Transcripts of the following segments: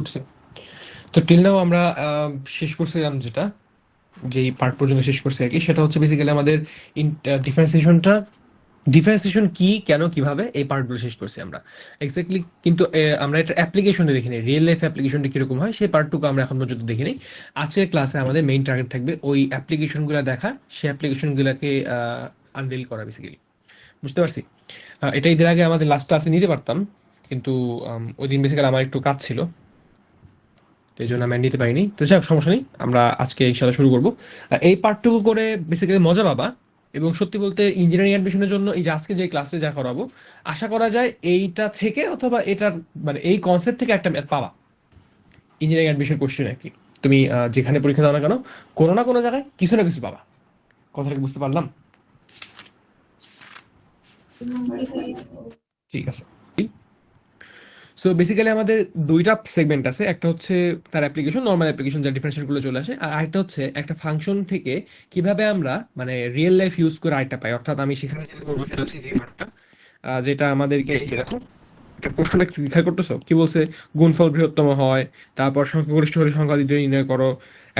করছি। তো till now আমরা শেষ করছিলাম যেই পার্ট পর্যন্ত শেষ করছি আর কি, সেটা হচ্ছে বেসিক্যালি আমাদের ডিফারেন্সিয়েশনটা, ডিফারেন্সিয়েশন কি, কেন, কিভাবে, এই পার্টগুলো শেষ করছি আমরা এক্স্যাক্টলি। কিন্তু আমরা এটা অ্যাপ্লিকেশনে দেখিনি, রিয়েল লাইফ অ্যাপ্লিকেশনটা কিরকম হয় সেই পার্টটুকু আমরা এখন পর্যন্ত দেখিনি। আজকের ক্লাসে আমাদের মেইন টার্গেট থাকবে ওই অ্যাপ্লিকেশনগুলো দেখা, সেই অ্যাপ্লিকেশনগুলোকে আনভেল করা বেসিক্যালি। বুঝতে পারছি। এটা ঈদের আগে আমাদের লাস্ট ক্লাসে নিতে পারতাম, কিন্তু ওই দিন বেসিক্যালি আমার একটু কাজ ছিল, তো এই জন্য আমি আর নিতে পারিনি। তো যাই হোক, সমস্যা নেই, আমরা আজকে ইনশাল্লাহ শুরু করবো। এই পার্টটুকু করে বেসিক্যালি মজা পাবা। এবং সত্যি বলতে ইঞ্জিনিয়ারিং অ্যাডমিশনের জন্য এই যে আজকে যে ক্লাসে যা করাবো, আশা করা যায় এইটা থেকে অথবা এটার মানে এই কনসেপ্ট থেকে একটা ম্যাথ পাবা ইঞ্জিনিয়ারিং অ্যাডমিশন কোশ্চেন আর কি। তুমি যেখানে পরীক্ষা দাও না কেন, কোনো না কোনো জায়গায় কিছু না কিছু পাবা। কথাটা কি বুঝতে পারলাম? ঠিক আছে। সো বেসিক্যালি আমাদের দুইটা সেগমেন্ট আছে, একটা হচ্ছে তার অ্যাপ্লিকেশন, নর্মাল অ্যাপ্লিকেশন যা ডিফারেন্সিয়েট গুলো চলে আসে, আর আরেকটা হচ্ছে একটা ফাংশন থেকে কিভাবে আমরা মানে রিয়েল লাইফ ইউজ করে আরেকটা পাই। অর্থাৎ আমি সেখানে যেটা করবো সেটা হচ্ছে এই পার্টটা, যেটা আমাদেরকে এই যে দেখো, একটা প্রশ্নটা একটু খেয়াল করতেছো কি বলছে? গুণফল বৃহত্তম হয়, তারপর সংখ্যাগরিষ্ঠ হলে সংখ্যা দ্বিতীয় নির্ণয় করো,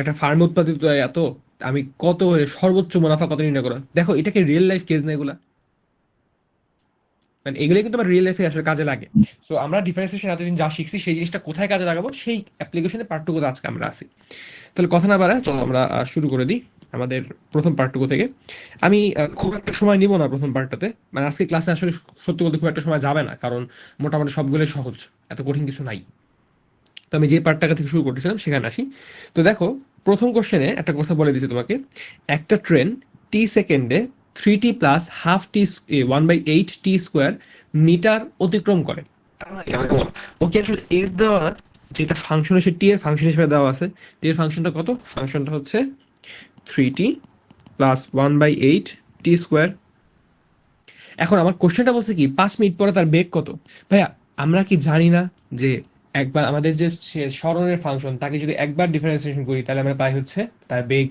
একটা ফার্ম উৎপাদিত এত, আমি কত হলে সর্বোচ্চ মুনাফা কত নির্ণয় করো। দেখো এটাকে রিয়েল লাইফ কেস না এগুলা, মানে এগুলো কিন্তু আমার রিয়েল লাইফে আসলে কাজে লাগে। সো আমরা ডিফারেন্সিয়েশন এতদিন যা শিখছি সেই জিনিসটা কোথায় কাজে লাগাবো সেই অ্যাপ্লিকেশনের পার্টটুকু আজকে আমরা আসি। তাহলে কথা না বাড়ায় চলো আমরা শুরু করে দিই আমাদের প্রথম পার্টটুকু থেকে। আমি খুব একটা সময় নিব না প্রথম পার্টটাতে, মানে আজকে ক্লাসে আসলে সত্যি বলতে খুব একটা সময় যাবে না, কারণ মোটামুটি সবগুলোই সহজ, এত কঠিন কিছু নাই। তো আমি যে পার্টটা থেকে শুরু করতেছিলাম সেখানে আসি। তো দেখো, প্রথম কোশ্চেনে একটা কথা বলে দিচ্ছি তোমাকে, একটা ট্রেন টি সেকেন্ডে 3t প্লাস হাফ টি 1/8 t² মিটার অতিক্রম করে। তার মানে কি? আমাকে বলো, ওকে আসলে এস দেওয়া না, যেটা ফাংশন সে টি এর ফাংশন হিসেবে দেওয়া আছে। টি এর ফাংশনটা কত? ফাংশনটা হচ্ছে 3t প্লাস 1/8 t²। এখন আমার কোশ্চেনটা বলছে কি 5 মিনিট পরে তার বেগ কত। ভাইয়া, আমরা কি জানি না যে একবার আমাদের যে স্মরণের ফাংশন তাকে যদি একবার ডিফারেন্সিয়েশন করি তাহলে আমরা পাই হচ্ছে তার বেগ,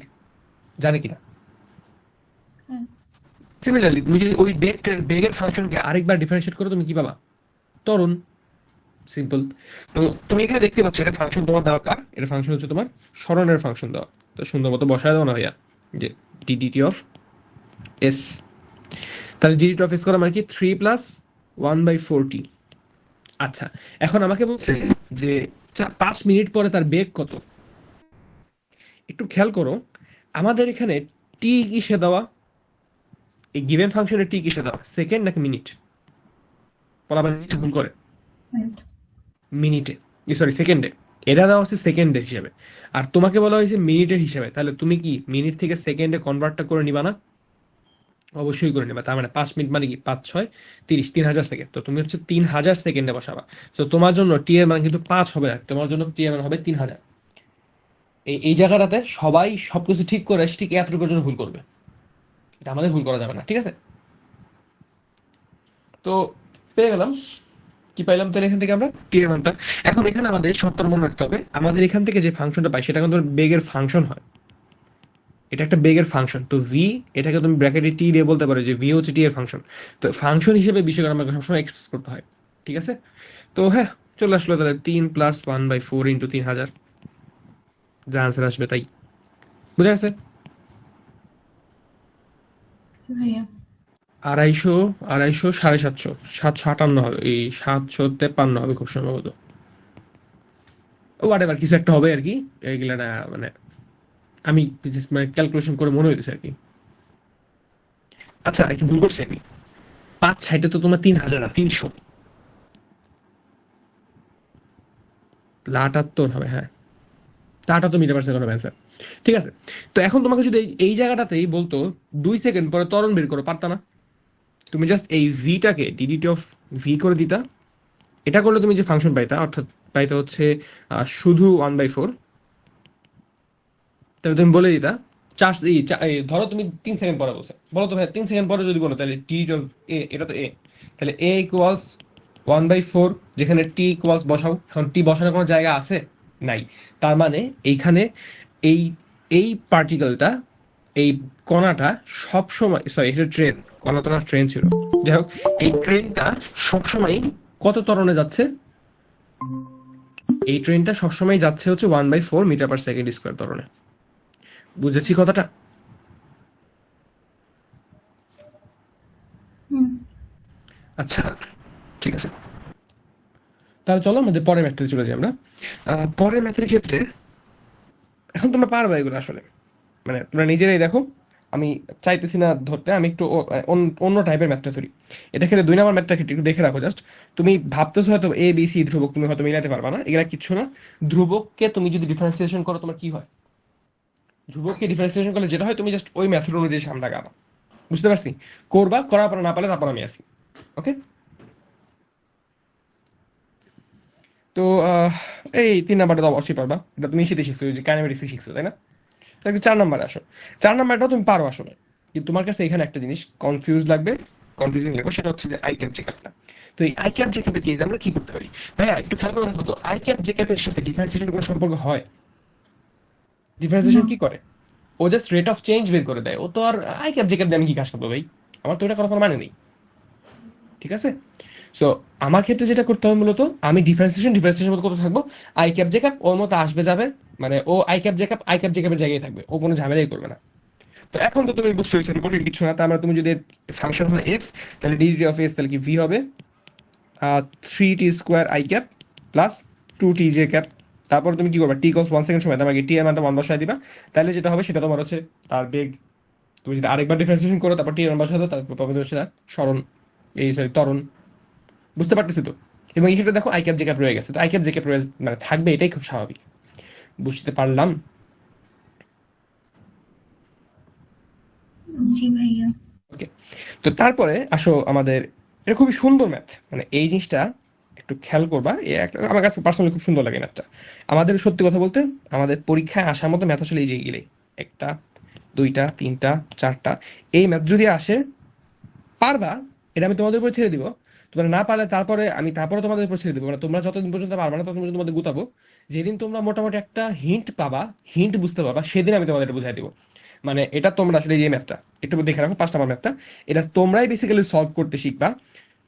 জানি কিনা? হ্যাঁ। সিমিলারলি তুমি যদি ওই বেগের ফাংশনকে আরেকবার ডিফারেন্সিয়েট করো, তুমি কি পাবা? ত্বরণ। সিম্পল। তো তুমি এখানে দেখতে পাচ্ছ এটা ফাংশন তোমার দেওয়া কার, এটা ফাংশন হচ্ছে তোমার স্মরণের ফাংশন দেওয়া। তো সুন্দর মতো বসায় দাও না ভাইয়া, যে ডিডিটি অফ এস। তাহলে ডিডিটি অফ এস করা মানে কি 3 + 1/4t। আচ্ছা, এখন আমাকে বলছে যে 5 মিনিট পরে তার বেগ কত। একটু খেয়াল করো, আমাদের এখানে টি কিসে দেওয়া, এই গিভেন ফাংশনে টি কিসে দেওয়া, সেকেন্ড নাকি মিনিট? বলা মানে মিনিট ভুল করে, রাইট। মিনিটে, সরি সেকেন্ডে। এটা দেওয়া হচ্ছে সেকেন্ডের হিসাবে, আর তোমাকে বলা হয়েছে মিনিটের হিসাবে। তাহলে তুমি কি মিনিট থেকে সেকেন্ডে কনভার্টটা করে নিবা না? অবশ্যই করে নেবা। তার মানে 5 মিনিট মানে কি 5 × 6 = 30, 3000 সেকেন্ড। তো তুমি হচ্ছে 3000 সেকেন্ডে বসাবা। তো তোমার জন্য টি এর মান কিন্তু 5 হবে না, তোমার জন্য টি এর মান হবে 3000। এই জায়গাটাতে সবাই সবকিছু ঠিক করে ঠিক এতটুকুর জন্য ভুল করবে, এটা আমাদের ভুল করা যাবে না, ঠিক আছে? তো পেয়ে গেলাম, কি পাইলাম তাহলে এখান থেকে আমরা টি এর মানটা। এখন এখানে আমাদের শর্তটা মনে রাখতে হবে, আমাদের এখান থেকে যে ফাংশনটা পাই সেটা কিন্তু বেগের ফাংশন হয়, এটা একটা বেগের ফাংশন। তো ভি, এটাকে তুমি ব্র্যাকেটে টি দিয়ে বলতে পারো যে ভি হচ্ছে টি এর ফাংশন। তো ফাংশন হিসেবে বিষয়টা আমাকে সবসময় এক্সপ্রেস করতে হয়, ঠিক আছে? তো হ্যাঁ, চলে আসলো তাহলে 3 + 1/4 × 3000, যা আনসার আসবে তাই। বুঝা গেছে? ভাইয়া। 250, 250, 750, 758 হবে, এই 753 হবে খুব সম্ভবত। হোয়াট এভার, কিছু একটা হবে আর কি। এগুলা না মানে আমি just মানে ক্যালকুলেশন করে মনে হইতেছে আর কি। আচ্ছা, একটু ভুল করছি আমি, 5 সাইডে তো তোমার 3000 না 300, 78 হবে, হ্যাঁ। তাটা তো মিটার পার সেকেন্ড হবে অ্যান্সার, ঠিক আছে? তো এখন তোমাকে যদি এই জায়গাটাতেই বলতো 2 সেকেন্ড পরে ত্বরণ বের করো, পারতা না? তুমি জাস্ট এই ভিটাকে ডিডিটি অফ ভি করে দিতা। এটা করলে তুমি যে ফাংশন পাইতা, অর্থাৎ পাইতা হচ্ছে শুধু 1/4। তাহলে তুমি বলে দিতা ধরো তুমি 3 সেকেন্ড পরে বলছে, বলো তো ভাই 3 সেকেন্ড পরে যদি বলো তাহলে ডিডিটি অফ এ, এটা তো এ, তাহলে এ ইকুয়ালস 1/4, যেখানে টি ইকুয়ালস বসাও। এখন টি বসানোর কোনো জায়গা আছে? নাই। তার মানে এইখানে এই এই পার্টিকেলটা, এই কণাটা সব সময়, সরি এটা ট্রেন, কণা তো না, ট্রেন ছিল। যাই হোক, এই ট্রেনটা সবসময় কত ত্বরণে যাচ্ছে? এই ট্রেনটা সবসময় যাচ্ছে হচ্ছে 1/4 মিটার পার সেকেন্ড স্কোয়ার ধরনে। বুঝেছি কথাটা? হুম। আচ্ছা, ঠিক আছে। তাহলে চলো আমাদের পরের ম্যাথে চলে যাই আমরা। পরের ম্যাথের ক্ষেত্রে এখন তোমরা পারবে এগুলো আসলে, মানে তোমরা নিজেরাই দেখো। আমি চাইতেছি না ধরতে, আমি একটু অন্য টাইপের ম্যাথটা ধরি। এটা ক্ষেত্রে 2 নম্বর ম্যাথটা ক্ষেত্রে একটু দেখে রাখো জাস্ট। তুমি ভাবতেছো হয়তো এ বি সি ধ্রুবক তুমি হয়তো মিলাতে পারবা না, এগুলা কিচ্ছু না। ধ্রুবককে তুমি যদি ডিফারেন্সিয়েশন করো তোমার কি হয়? ধ্রুবককে ডিফারেন্সিয়েশন করলে যেটা হয় তুমি জাস্ট ওই মেথড অনুযায়ী সামনে আগাবা। বুঝতে পারছি? করবা, করার পর না পারলে তারপর আমি আসি। ওকে? তো এই 3 নাম্বারটা তো অবশ্যই পারবা, এটা তুমি শীতে শিখছো, ওই যে কাইনেমেটিক্সে শিখছো তাই না? তো একটু 4 নাম্বারে আসো। 4 নাম্বারটাও তুমি পারো আসলে, কিন্তু তোমার কাছে এখানে একটা জিনিস কনফিউজ লাগবে, কনফিউজিং লাগবে, সেটা হচ্ছে যে আই ক্যাপ জেকাবটা। তো এই আই ক্যাপ জেকাবের কেস আমরা কি করতে পারি? ভাইয়া একটু খেয়াল করে দেখো তো, আই ক্যাপ জেকাবের সাথে ডিফারেন্সিয়েশন কোনো সম্পর্ক হয়? না। ডিফারেন্সিয়েশন কি করে? ও জাস্ট রেট অফ চেঞ্জ বের করে দেয়, ও তো আর আই ক্যাপ জেকাব দিয়ে আমি কি কাজ করবো ভাই? আমার তো এটা করার কোনো মানে নেই। ঠিক আছে? সো আমার ক্ষেত্রে যেটা করতে হবে মূলত, আমি ডিফারেন্সিয়েশন মতো করতে থাকবো। আই ক্যাপ জেকাব ওর মতো আসবে যাবে, মানে ও আই ক্যাপ জেকাবের জায়গায় থাকবে, ও কোনো ঝামেলাই করবে না। তো এখন তো তুমি বুঝতে পেরেছো ইম্পর্টেন্ট কিছু না, তার মানে তুমি যদি ফাংশন হয় এক্স, তাহলে ডিগ্রি অফ এক্স তাহলে কি ভি হবে 3t² I cap plus 2t J cap. তারপর তুমি কি করবে, টি কস 1 সেকেন্ড সময় তোমাকে টি এর মানটা 1 বসায় দিবা। তাহলে যেটা হবে সেটা তোমার হচ্ছে তার বেগ। তুমি যদি আরেকবার ডিফারেন্সিয়েশন করো তারপর টি এর মান বসায় দাও, তারপর পাবে হচ্ছে তার সরণ, এই সরি ত্বরণ। বুঝতে পারতেছি তো? এবং এই ক্ষেত্রে দেখো আই ক্যাপ জে ক্যাপ রয়ে গেছে, তো আই ক্যাপ জে ক্যাপ রয়ে মানে থাকবে, এটাই খুব স্বাভাবিক। বুঝতে পারলাম? জি ভাইয়া। ওকে। তো তারপরে আসো আমাদের, এটা খুবই সুন্দর ম্যাথ, মানে এই জিনিসটা একটু খেয়াল করবা, আমার কাছে পার্সোনালি খুব সুন্দর লাগে ম্যাথটা। আমাদের সত্যি কথা বলতে আমাদের পরীক্ষায় আসার মতো ম্যাথ আসলে এই যে এগুলোই, একটা, দুইটা, তিনটা, চারটা, এই ম্যাথ যদি আসে পারবা, এটা আমি তোমাদের উপর ছেড়ে দিব। তোমরা না পারলে তারপরে আমি তারপরে তোমাদের উপর ছেড়ে দিব, মানে তোমরা যতদিন পর্যন্ত পারবা না ততদিন পর্যন্ত তোমাদের গুতাবো। যেদিন তোমরা মোটামুটি একটা হিন্ট পাবা, হিন্ট বুঝতে পারবা, সেদিন আমি তোমাদের এটা বুঝাই দিব। মানে এটা তোমরা আসলে এই ম্যাথটা একটু দেখে রাখো, 5 নাম্বার ম্যাথটা। এটা তোমরাই বেসিক্যালি সলভ করতে শিখবা,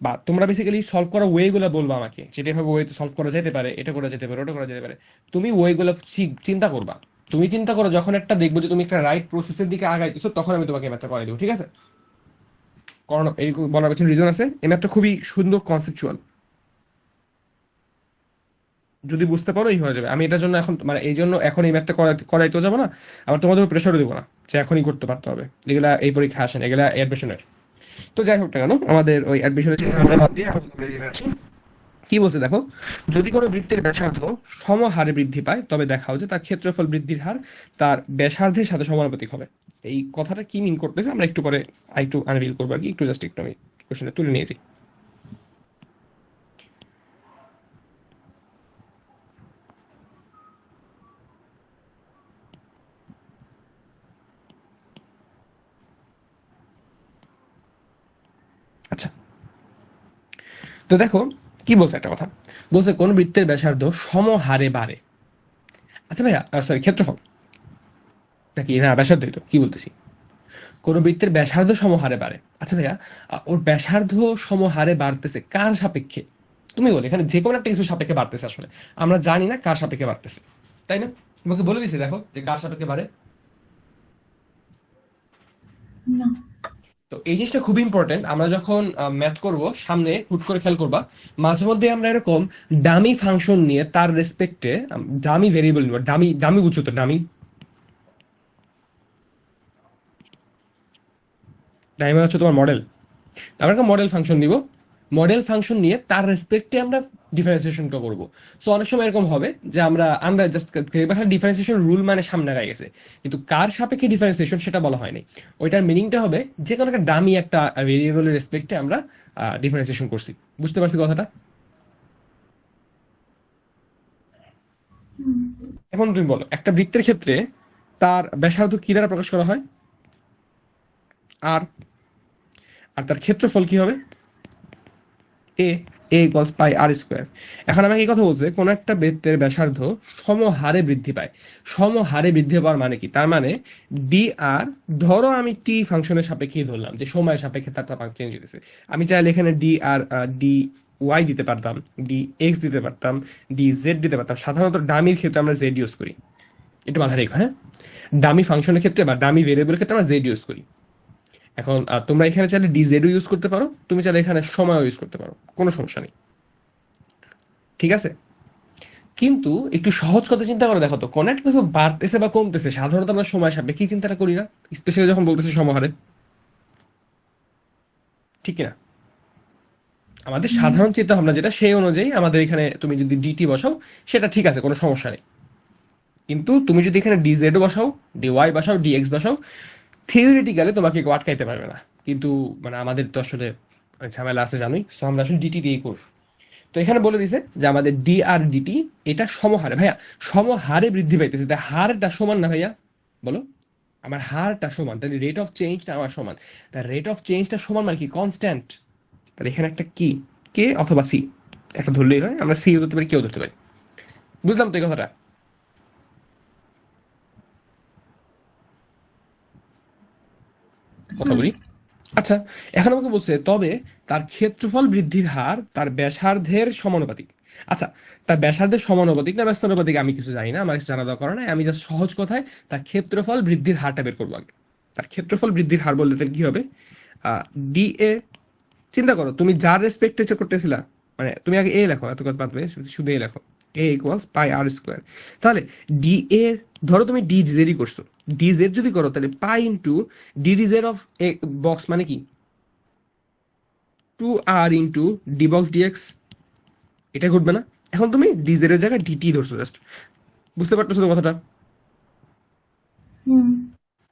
বা তোমরা বেসিক্যালি সলভ করা ওয়ে গুলো বলবা আমাকে, যেটা ভাবে ওয়ে সলভ করা যেতে পারে, এটা করা যেতে পারে, ওটা করা যেতে পারে। তুমি ওয়ে গুলো চিন্তা করবা। তুমি চিন্তা করো, যখন একটা দেখবো যে তুমি একটা রাইট প্রসেসের দিকে আগাইতেছো, তখন আমি তোমাকে ম্যাথটা করে দিব, ঠিক আছে? কারণ এই বলার পেছনে রিজন আছে, এই ম্যাথটা খুবই সুন্দর কনসেপচুয়াল। যদি বুঝতে পারো এই হয়ে যাবে। আমি এটার জন্য এখন মানে এই জন্য এখন এই ম্যাথটা করাইতেও যাবো না, আবার তোমাদের প্রেশারও দিব না যে এখনই করতে পারতে হবে, এগুলা এই পরীক্ষা আসেন, এগুলা অ্যাডমিশনের। তো যাই হোক না কেন, আমাদের ওই অ্যাডমিশনের চিন্তা ভাবনা বাদ দিয়ে এখন আমরা এই জায়গায় আছি। কি বলছে দেখো, যদি কোনো বৃত্তের ব্যাসার্ধ সমহারে বৃদ্ধি পায় তবে দেখাও যে তার ক্ষেত্রফল বৃদ্ধির হার তার ব্যাসার্ধের সাথে সমানুপাতিক হবে। এই কথাটা কি মিন করতেছে আমরা একটু পরে একটু আনভিল করবো আর কি, একটু জাস্ট একটু আমি কোশ্চেনটা তুলে নিয়েছি। আচ্ছা, তো দেখো কি বলছে একটা কথা, বলছে কোন বৃত্তের ব্যাসার্ধ সমহারে বাড়ে। আচ্ছা ভাইয়া, সরি, ক্ষেত্রফল নাকি না ব্যাসার্ধই তো কি বলতেছি, কোন বৃত্তের ব্যাসার্ধ সমহারে বাড়ে। আচ্ছা ভাইয়া, ওর ব্যাসার্ধ সমহারে বাড়তেছে কার সাপেক্ষে? তুমি বলো, এখানে যে কোনো একটা কিছু সাপেক্ষে বাড়তেছে, আসলে আমরা জানি না কার সাপেক্ষে বাড়তেছে, তাই না? তোমাকে বলে দিছি দেখো যে কার সাপেক্ষে বাড়ে। না। তো এই জিনিসটা খুব ইম্পর্টেন্ট, আমরা যখন ম্যাথ করব সামনে হুট করে খেয়াল করবা, মাঝে মধ্যে আমরা এরকম ডামি ফাংশন নিয়ে তার রেসপেক্টে ডামি ভেরিয়েবল নিব, ডামি ডামি বুঝছো তো, ডামি ডামি মানে হচ্ছে তোমার মডেল। আমরা একটা মডেল ফাংশন নিব, মডেল ফাংশন নিয়ে তার রেসপেক্টে আমরা ডিফারেন্সিয়েশনটা করবো। সো অনেক সময় এরকম হবে যে আমরা জাস্ট ডিফারেন্সিয়েশন রুল মানে সামনে আগায় গেছে, কিন্তু কার সাপেক্ষে ডিফারেন্সিয়েশন সেটা বলা হয়নি। ওইটার মিনিংটা হবে যে কোনো একটা ডামি একটা ভেরিয়েবলের রেসপেক্টে আমরা ডিফারেন্সিয়েশন করছি। বুঝতে পারছি কথাটা? হুম। এখন তুমি বলো, একটা বৃত্তের ক্ষেত্রে তার ব্যাসার্ধ কি দ্বারা প্রকাশ করা হয়? আর আর তার ক্ষেত্রফল কি হবে? এ এ ইকুয়ালস পাই আর স্কোয়ার। এখন আমাকে এই কথা বলছে কোন একটা বৃত্তের ব্যাসার্ধ সমহারে বৃদ্ধি পায়। সমহারে বৃদ্ধি পাওয়ার মানে কি? তার মানে ডি আর, ধরো আমি টি ফাংশনের সাপেক্ষেই ধরলাম যে সময়ের সাপেক্ষে তার চেঞ্জ হয়েছে। আমি চাইলে এখানে ডি আর ডি ওয়াই দিতে পারতাম, ডি এক্স দিতে পারতাম, ডি জেড দিতে পারতাম। সাধারণত ডামির ক্ষেত্রে আমরা জেড ইউজ করি, একটু মাথায় রেখো, হ্যাঁ। ডামি ফাংশনের ক্ষেত্রে বা ডামি ভেরিয়েবলের ক্ষেত্রে আমরা জেড ইউজ করি। এখন তোমরা এখানে চাইলে ডি জেডও ইউজ করতে পারো, তুমি চাইলে এখানে সময়ও ইউজ করতে পারো, কোনো সমস্যা নেই, ঠিক আছে। কিন্তু একটু সহজ কথা চিন্তা করে দেখো তো, কোন একটা কিছু বাড়তেছে বা কমতেছে সাধারণত আমরা সময় সাপেক্ষে চিন্তাটা করি না, স্পেশালি যখন বলতেছে সমহারে, ঠিক কিনা? আমাদের হুম, সাধারণ চিন্তা ভাবনা যেটা, সেই অনুযায়ী আমাদের এখানে তুমি যদি ডিটি বসাও সেটা ঠিক আছে, কোনো সমস্যা নেই। কিন্তু তুমি যদি এখানে ডিজেড বসাও, ডিওয়াই বসাও, ডিএক্স বসাও, থিওরিটিক্যালি তোমাকে কেউ আটকাইতে পারবে না। কিন্তু মানে আমাদের তো আসলে অনেক ঝামেলা আছে জানোই, সো আমরা আসলে ডিটি দিয়েই করব। তো এখানে বলে দিছে যে আমাদের ডি আর ডিটি এটা সমহারে, ভাইয়া সমহারে বৃদ্ধি পাইতেছে, তাই হারটা সমান না ভাইয়া, বলো। আমার হারটা সমান, তাহলে রেট অফ চেঞ্জটা আমার সমান, তাই রেট অফ চেঞ্জটা সমান মানে কি কনস্ট্যান্ট। তাহলে এখানে একটা কি, কে অথবা সি একটা ধরলেই হয়, আমরা সি ধরতে পারি, কেউ ধরতে পারি। বুঝলাম তো এই কথাটা? কথা হুম, বলি। আচ্ছা, এখন আমাকে বলছে তবে তার ক্ষেত্রফল বৃদ্ধির হার তার ব্যাসার্ধের সমানুপাতিক। আচ্ছা, তার ব্যাসার্ধের সমানুপাতিক না ব্যস্তানুপাতিক আমি কিছু জানি না, আমার কিছু জানা দরকার নাই, আমি জাস্ট সহজ কথায় তার ক্ষেত্রফল বৃদ্ধির হারটা বের করবো আগে। তার ক্ষেত্রফল বৃদ্ধির হার বলতে তাহলে কি হবে? ডি এ, চিন্তা করো তুমি যার রেসপেক্টে করতেছিলা, মানে তুমি আগে এ লেখো, এত কথা বাদ দিয়ে শুধু শুধু এ লেখো, এ ইকুয়ালস পাই আর স্কোয়ার। তাহলে ডি এ, ধরো তুমি ডি জেডই করছো, ডি জেড যদি করো তাহলে pi into D D Z of A box মানে কি 2r into D box dx, এটা ঘটবে না? এখন তুমি ডি জেড এর জায়গায় ডিটি ধরছো জাস্ট, বুঝতে পারতেছো তো কথাটা? হুম,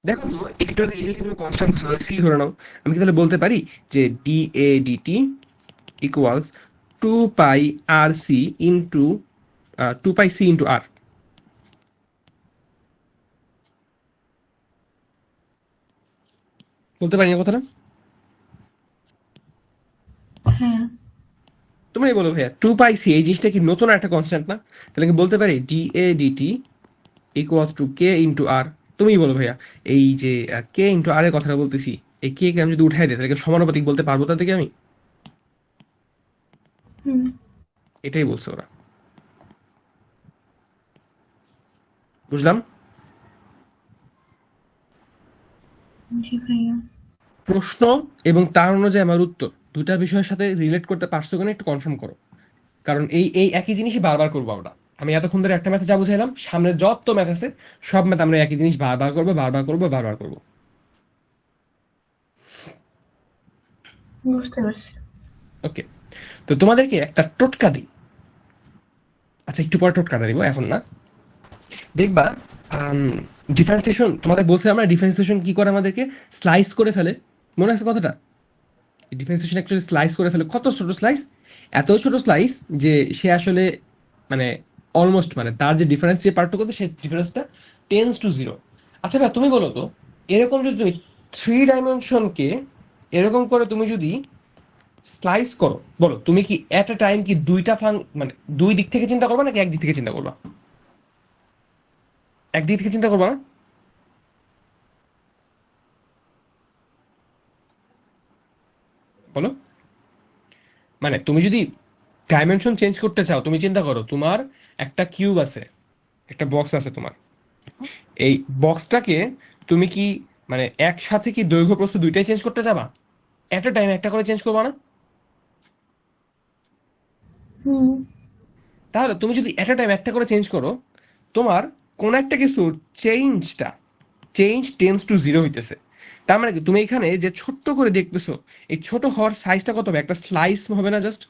দেখো একটু আগে এটা তুমি কনস্ট্যান্ট সি ধরে নাও, আমি কি তাহলে বলতে পারি যে d A dt equals 2 pi r c into 2 pi c into r, বলতে পারি না কথাটা? হ্যাঁ, তুমি বলো ভাইয়া 2 পাই সি এই জিনিসটা কি নতুন একটা কনস্ট্যান্ট না? তাহলে কি বলতে পারি d A dt equals to k into r. তুমি বলো ভাইয়া, এই যে কে ইন্টু আর এর কথাটা বলতেছি, এই কে কে আমি যদি উঠাই দিই তাহলে কি সমানুপাতিক বলতে পারবো তার থেকে আমি? হুম, এটাই বলছে ওরা, বুঝলাম। জি ভাইয়া। প্রশ্ন এবং তার অনুযায়ী আমার উত্তর দুটা বিষয়ের সাথে রিলেট করতে পারছো কিনা একটু কনফার্ম করো, কারণ এই এই একই জিনিসই বারবার করবো আমরা। আমি এতক্ষণ ধরে একটা ম্যাথে যা বুঝাইলাম, সামনে যত ম্যাথ আছে সব ম্যাথ আমরা একই জিনিস বারবার করবো, বারবার করবো, বারবার করবো। বুঝতে পারছি। ওকে, তো তোমাদেরকে একটা টোটকা দিই। আচ্ছা, একটু পরে টোটকাটা দিব, এখন না। দেখবা ডিফারেন্সিয়েশন তোমাদের বলছে, আমরা ডিফারেন্সিয়েশন কি করে আমাদেরকে স্লাইস করে ফেলে, মনে আছে কথাটা? ডিফারেন্সিয়েশন অ্যাকচুয়ালি স্লাইস করে ফেলে, কত ছোট স্লাইস, এত ছোট স্লাইস যে সে আসলে মানে অলমোস্ট মানে তার যে ডিফারেন্স যে পার্টটুকু সেই ডিফারেন্সটা টেন্স টু জিরো। আচ্ছা ভাই তুমি বলো তো, এরকম যদি তুমি 3 ডাইমেনশনকে এরকম করে তুমি যদি স্লাইস করো, বলো তুমি কি এট এ টাইম কি দুইটা মানে দুই দিক থেকে চিন্তা করবা নাকি একদিক থেকে চিন্তা করবা? একদিক থেকে চিন্তা করবা না? বলো। মানে তুমি যদি ডাইমেনশন চেঞ্জ করতে চাও, তুমি চিন্তা করো তোমার একটা কিউব আছে, একটা বক্স আছে তোমার, এই বক্সটাকে তুমি কি মানে একসাথে কি দৈর্ঘ্য প্রস্থ দুইটাই চেঞ্জ করতে যাবা? এট এ টাইম একটা করে চেঞ্জ করবা না? হুম, তাহলে তুমি যদি এট এ টাইম একটা করে চেঞ্জ করো, তোমার কোন একটা কিছুর চেঞ্জটা, চেঞ্জ টেন্স টু জিরো হইতেছে। তার মানে কি তুমি এখানে যে ছোট্ট করে দেখতেছো, এই ছোট হওয়ার সাইজটা কত হবে? একটা স্লাইস হবে না জাস্ট?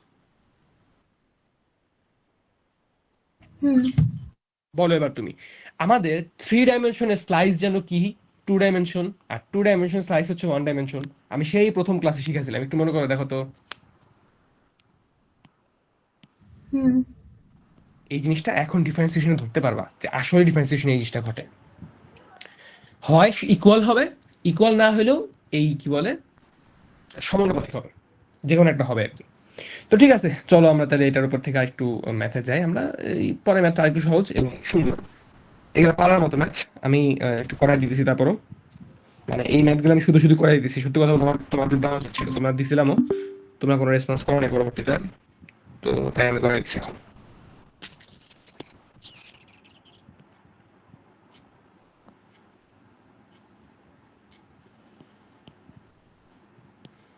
হুম, বলো এবার তুমি, আমাদের 3 ডাইমেনশনের স্লাইস যেন কি 2 ডাইমেনশন, আর 2 ডাইমেনশন স্লাইস হচ্ছে 1 ডাইমেনশন। আমি সেই প্রথম ক্লাসে শিখেছিলাম, একটু মনে করে দেখো তো। হুম, এই জিনিসটা এখন ডিফারেন্সিয়েশনে ধরতে পারবা যে আসলে ডিফারেন্সিয়েশন এই জিনিসটা ঘটে, হয় ইকুয়াল হবে, ইকুয়াল না হলেও এই কি বলে সমানুপাতিক হবে, যে কোনো একটা হবে আর কি। তো ঠিক আছে, চলো আমরা তাহলে এটার উপর থেকে একটু ম্যাথে যাই আমরা। এই পরে ম্যাথটা আরেকটু সহজ এবং সুন্দর, এগুলো পারার মতো ম্যাথ। আমি একটু করাই দিতেছি তারপরও, মানে এই ম্যাথগুলো আমি শুধু শুধু করাই দিতেছি, সত্যি কথা তোমার তোমাদের দেওয়া উচিত ছিল, তোমরা দিছিলামও, তোমরা কোনো রেসপন্স করো না পরবর্তীতে। তো তাই আমি করে দিচ্ছি এখন।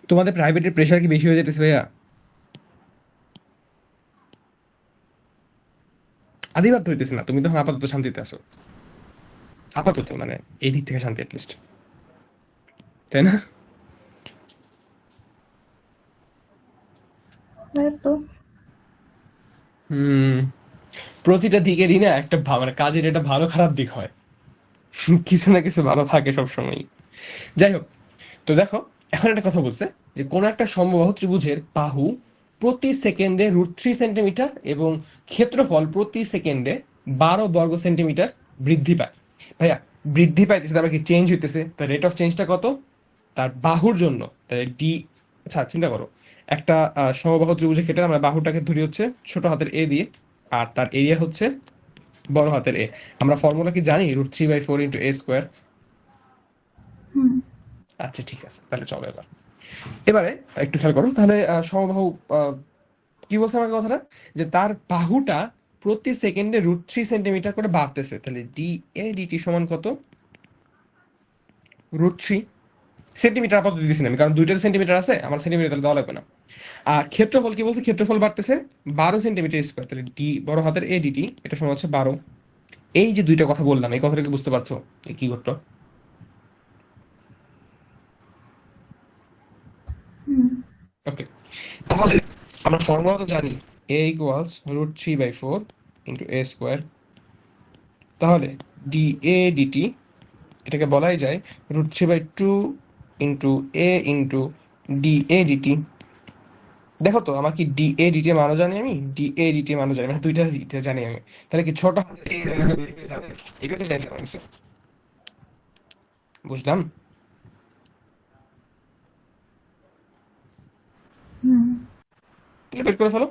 তোমাদের প্রাইভেটের প্রেশার কি বেশি হয়ে যেতেছে ভাইয়া? আদিবার তো হইতেছে না, তুমি তখন আপাতত শান্তিতে আছো, আপাতত মানে এই দিক থেকে শান্তি অ্যাটলিস্ট, তাই না? হয়তো। হুম। প্রতিটা দিকেরই না একটা মানে কাজের একটা ভালো খারাপ দিক হয়। কিছু না কিছু ভালো থাকে সবসময়। যাই হোক, তো দেখো, এখন একটা কথা বলছে যে কোন একটা সমবাহু ত্রিভুজের বাহু প্রতি সেকেন্ডে √3 সেন্টিমিটার এবং ক্ষেত্রফল প্রতি সেকেন্ডে 12 বর্গ সেন্টিমিটার বৃদ্ধি পায়। ভাইয়া, বৃদ্ধি পাইতেছে তারপরে কি চেঞ্জ হইতেছে, তার রেট অফ চেঞ্জটা কত? তার বাহুর জন্য তাহলে ডি। আচ্ছা চিন্তা করো, একটা সমবাহু ত্রিভুজের ক্ষেত্রে আমরা বাহুটাকে ধরি হচ্ছে ছোট হাতের এ দিয়ে, আর তার এরিয়া হচ্ছে বড় হাতের এ। আমরা ফর্মুলা কি জানি? √3/4 × a²। হুম আচ্ছা ঠিক আছে, তাহলে চলো এবারে একটু খেয়াল করো তাহলে। সমবাহু আহ, কি বলছে আমাকে কথাটা, যে তার বাহুটা প্রতি সেকেন্ডে √3 সেন্টিমিটার করে বাড়তেছে, তাহলে DA/DT সমান কত? √3 সেন্টিমিটার। আপাতত দিচ্ছি না আমি, কারণ দুইটা সেন্টিমিটার আছে, আমার সেন্টিমিটার তাহলে দেওয়া লাগবে না। আর ক্ষেত্রফল কি বলছে? ক্ষেত্রফল বাড়তেছে 12 সেন্টিমিটার স্কোয়ার, তাহলে বড় হাতের ADT এটা সমান হচ্ছে 12। এই যে দুইটা কথা বললাম, এই কথাটা কি বুঝতে পারছো কি ঘটলো? হুম ওকে, তাহলে আমরা ফর্মুলা তো জানি, A = √3/4 × a²। তাহলে DA/DT এটাকে বলাই যায় √3/2 × a × DA/DT। দেখো তো আমার কি DA/DT মানও জানি আমি, DA/DT মানও জানি, মানে দুইটা এটা জানি আমি। তাহলে কি ছোট হাতের A জায়গাটা বের হয়ে যাবে? এটাই জানি আমার কাছে। বুঝলাম। হুম এটা বের করে ফেলো।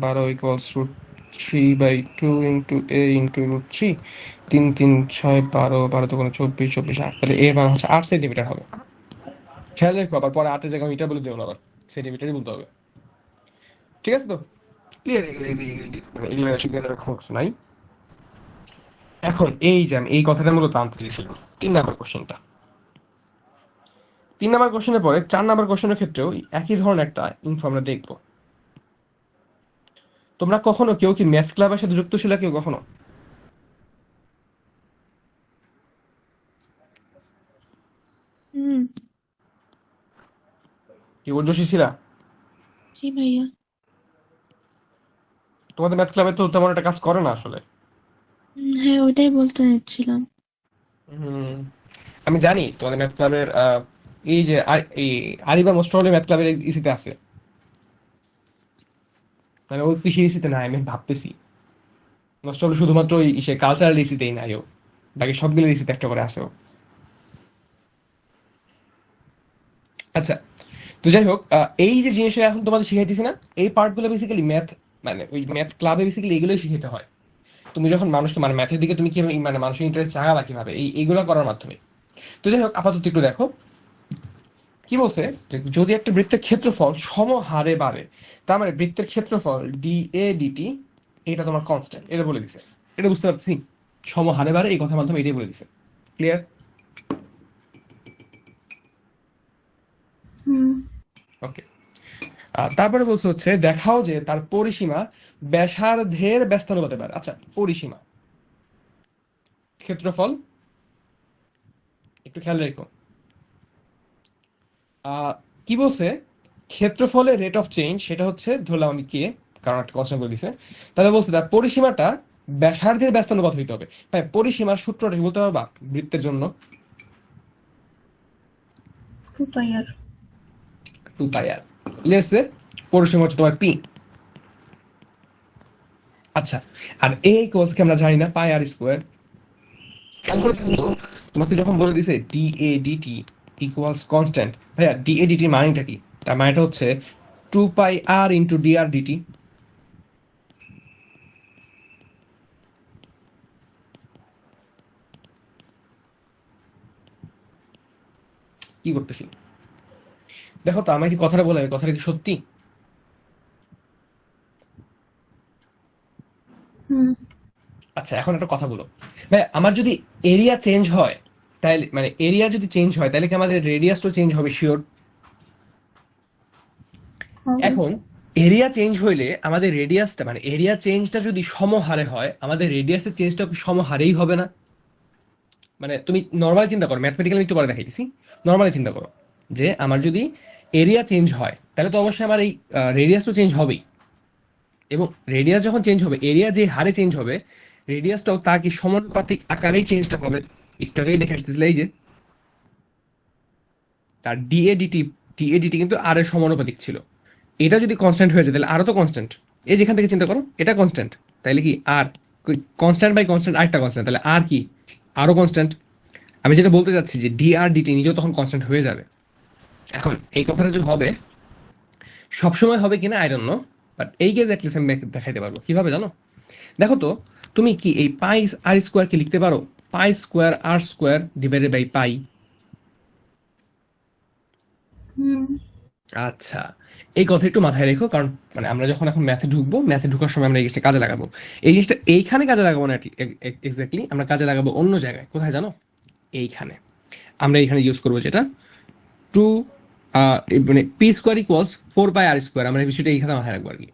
12 = √3/2 × a × √3। 3 3 6 12, 12 দোকানে 24, 24 8, তাহলে এর মান হচ্ছে 8 সেন্টিমিটার হবে। খেয়াল রেখো আবার পরে 8-এর জায়গায় মিটার বলে দেবো না, আবার সেন্টিমিটারই বলতে হবে। ঠিক আছে তো? ক্লিয়ার? এগুলো অসুবিধার কোনো কিছু নাই। এখন এই যে আমি এই কথাটা মূলত আনতে চেয়েছিলাম 3 নাম্বার কোশ্চেনটা। 3 নাম্বার কোশ্চেনের পরে 4 নাম্বার কোশ্চেনের ক্ষেত্রেও একই ধরনের একটা ইনফো আমরা দেখবো। তোমরা কখনো কেউ কি ম্যাথ ক্লাবের সাথে যুক্ত ছিল কেউ কখনো? হুম কি ঊর্বশী ছিলা? জি ভাইয়া। তোমাদের ম্যাথ ক্লাবে তো তেমন একটা কাজ করে না আসলে। হ্যাঁ, ওইটাই বলতে চাচ্ছিলাম। হুম, আমি জানি তোমাদের ম্যাথ ক্লাবের এই যে এই আরিবা মোস্ট প্রবাবলি ম্যাথ ক্লাবের ইসিতে আছে, মানে ওই কৃষি ইসিতে নাই আমি ভাবতেছি। মোস্ট প্রবাবলি শুধুমাত্র ওই সে কালচারাল ইসিতেই নাই ও, বাকি সবগুলো ইসিতে একটা করে আছে ও। আচ্ছা, তো যাই হোক, এই যে জিনিসটা এখন তোমাদের শিখাইতেছি না, এই পার্টগুলো বেসিক্যালি ম্যাথ, মানে ওই ম্যাথ ক্লাবে বেসিক্যালি এগুলোই শিখাতে হয়। তুমি যখন মানুষকে মানে ম্যাথের দিকে তুমি কিভাবে মানে মানুষের ইন্টারেস্ট জাগাবা কিভাবে, এইগুলো করার মাধ্যমে। তো যাই হোক, আপাতত একটু দেখো কি বলছে, যে যদি একটা বৃত্তের ক্ষেত্রফল সমহারে বাড়ে, তার মানে বৃত্তের ক্ষেত্রফল DA/DT এটা তোমার কনস্ট্যান্ট, এটা বলে দিছে। এটা বুঝতে পারছি, সমহারে বাড়ে এই কথার মাধ্যমে এটাই বলে দিছে। ক্লিয়ার? হুম ওকে। তারপরে বলছে হচ্ছে দেখাও যে তার পরিসীমা ব্যাসার্ধের ব্যস্তানুপাতে বাড়ে। আচ্ছা, পরিসীমা, ক্ষেত্রফল, একটু খেয়াল রেখো। কি বলছে? ক্ষেত্রফলের রেট অফ চেঞ্জ সেটা হচ্ছে ধরলাম আমি কে, কারণ একটা কোশ্চেন করে দিছে। তাহলে বলছে তার পরিসীমাটা ব্যাসার্ধের ব্যস্তানুপাত হইতে হবে। ভাই পরিসীমার সূত্রটা কি বলতে পারবা বৃত্তের জন্য? 2πr। 2πr। লেটস সে পরিসীমা হচ্ছে তোমার পি। আচ্ছা, আর এ ইকুয়ালস কি আমরা জানি না, πr²। খেয়াল করে দেখো তো, তোমাকে যখন বলে দিছে DA/DT ইকুয়ালস কনস্ট্যান্ট, ভাইয়া DA/DT মানেটা কি? তার মানেটা হচ্ছে 2πr × dr/dt। কি করতেছি দেখো তো, আমি যে কথাটা বললাম এই কথাটা কি সত্যি? আচ্ছা, এখন একটা কথা বলো ভাই, আমার যদি এরিয়া চেঞ্জ হয়, তাহলে মানে এরিয়া যদি চেঞ্জ হয় তাহলে কি আমাদের রেডিয়াসটাও চেঞ্জ হবে? শিওর। হবে। এখন এরিয়া চেঞ্জ হইলে আমাদের রেডিয়াসটা মানে এরিয়া চেঞ্জটা যদি সমহারে হয়, আমাদের রেডিয়াসের চেঞ্জটা কি সমহারেই হবে না? মানে তুমি নর্মালি চিন্তা করো, ম্যাথমেটিক্যালি একটু পরে দেখাইছি। নর্মালি চিন্তা করো যে আমার যদি এরিয়া চেঞ্জ হয় তাহলে তো অবশ্যই আমার এই রেডিয়াসও চেঞ্জ হবেই। এবং রেডিয়াস যখন চেঞ্জ হবে, এরিয়া যে হারে চেঞ্জ হবে, রেডিয়াসটাও তার কি সমানুপাতিক আকারেই চেঞ্জটা হবে। একটু আগেই দেখে আসতেছিল এই যে তার ডিএডিটি কিন্তু আর এর সমানুপাতিক ছিল। এটা যদি কনস্ট্যান্ট হয়ে যায় তাহলে আরও তো কনস্ট্যান্ট। এই যেখান থেকে চিন্তা করো, এটা কনস্ট্যান্ট, তাইলে কি আর কনস্ট্যান্ট বাই কনস্ট্যান্ট আরেকটা কনস্ট্যান্ট, তাহলে আর কি আরও কনস্ট্যান্ট। আমি যেটা বলতে চাচ্ছি যে ডি আর ডিটি নিজেও তখন কনস্ট্যান্ট হয়ে যাবে। এখন এই কথাটা যে হবে, সবসময় হবে কিনা আই ডোন্ট নো, বাট এই কেস অ্যাটলিস্ট আমি দেখাইতে পারবো কিভাবে জানো। দেখো তো, তুমি কি এই পাই আর স্কোয়ার কে লিখতে পারো pi square r square divided by pi? হুম। আচ্ছা, এই কথা একটু মাথায় রেখো, কারণ মানে আমরা যখন এখন ম্যাথে ঢুকবো, ম্যাথে ঢুকার সময় আমরা এই জিনিসটা কাজে লাগাবো। এই জিনিসটা এইখানে কাজে লাগাবো না, এক্স্যাক্টলি আমরা কাজে লাগাবো অন্য জায়গায়। কোথায় জানো? এইখানে। আমরা এইখানে ইউজ করবো যেটা টু মানে পি স্কোয়ার ইকুয়ালস 4 পাই আর স্কোয়ার। আমরা এই বিষয়টা এইখানে মাথায় রাখবো আর কি।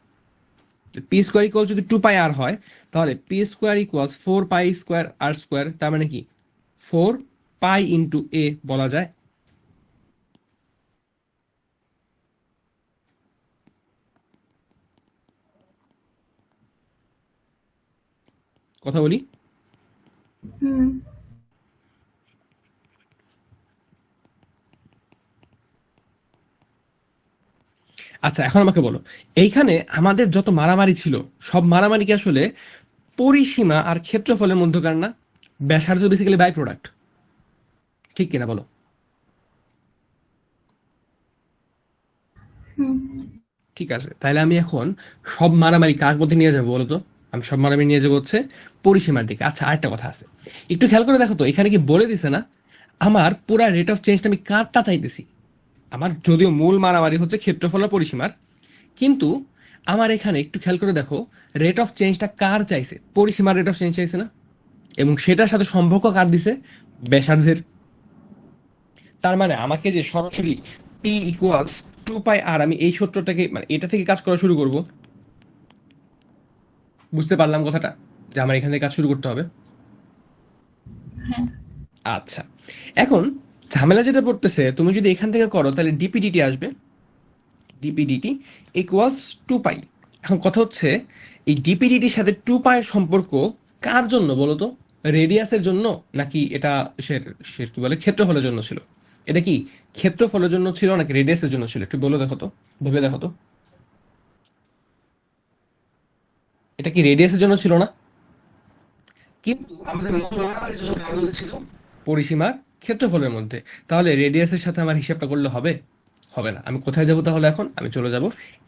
পি স্কোয়ার ইকুয়াল যদি 2 পাই আর হয়, তাহলে p square equals 4 pi square r square, তার মানে কি 4 পাই ইন্টু এ বলা যায়। কথা বলি। হুম। আচ্ছা, এখন আমাকে বলো, এইখানে আমাদের যত মারামারি ছিল, সব মারামারি কি আসলে পরিসীমা আর ক্ষেত্রফলের মধ্যকার না? ব্যাসার্ধ বেসিক্যালি বাই প্রোডাক্ট, ঠিক কিনা বলো? হুম। ঠিক আছে, তাহলে আমি এখন সব মারামারি কার মধ্যে নিয়ে যাবো বলো তো? আমি সব মারামারি নিয়ে যাবো হচ্ছে পরিসীমার দিকে। আচ্ছা, আরেকটা কথা আছে, একটু খেয়াল করে দেখো তো, এখানে কি বলে দিছে না আমার পুরা রেট অফ চেঞ্জটা আমি কারটা চাইতেছি? আমার যদিও মূল মারামারি হচ্ছে ক্ষেত্রফল আর পরিসীমার, কিন্তু আমার এখানে একটু খেয়াল করে দেখো, রেট অফ চেঞ্জটা কার চাইছে? পরিসীমার রেট অফ চেঞ্জ চাইছে না? এবং সেটার সাথে সম্পর্ক কার দিছে? ব্যাসার্ধের। তার মানে আমাকে যে সরাসরি পি ইকুয়ালস 2 পাই আর, আমি এই সূত্রটাকে মানে এটা থেকে কাজ করা শুরু করব। বুঝতে পারলাম কথাটা, যে আমার এখান থেকে কাজ শুরু করতে হবে। হ্যাঁ। আচ্ছা, এখন ঝামেলা যেটা পড়তেছে, তুমি যদি এখান থেকে করো তাহলে ডিপিডিটি আসবে। ডিপিডিটি ইকুয়ালস 2 পাই। এখন কথা হচ্ছে, এই ডিপিডিটির সাথে 2 পাইয়ের সম্পর্ক কার জন্য বলো তো? রেডিয়াসের জন্য নাকি এটা সে সে কি বলে ক্ষেত্রফলের জন্য ছিল? এটা কি ক্ষেত্রফলের জন্য ছিল নাকি রেডিয়াসের জন্য ছিল? একটু বলে দেখো তো, ভেবে দেখো তো। এটা কি রেডিয়াসের জন্য ছিল না? কিন্তু আমাদের মূল মারামারির জন্য কার মধ্যে ছিল? পরিসীমার ক্ষেত্রফলের মধ্যে। তাহলে রেডিয়াসের সাথে আমার হিসাবটা করলে হবে? হবে না। আমি কোথায় যাব তাহলে? এখন আমি চলে যাব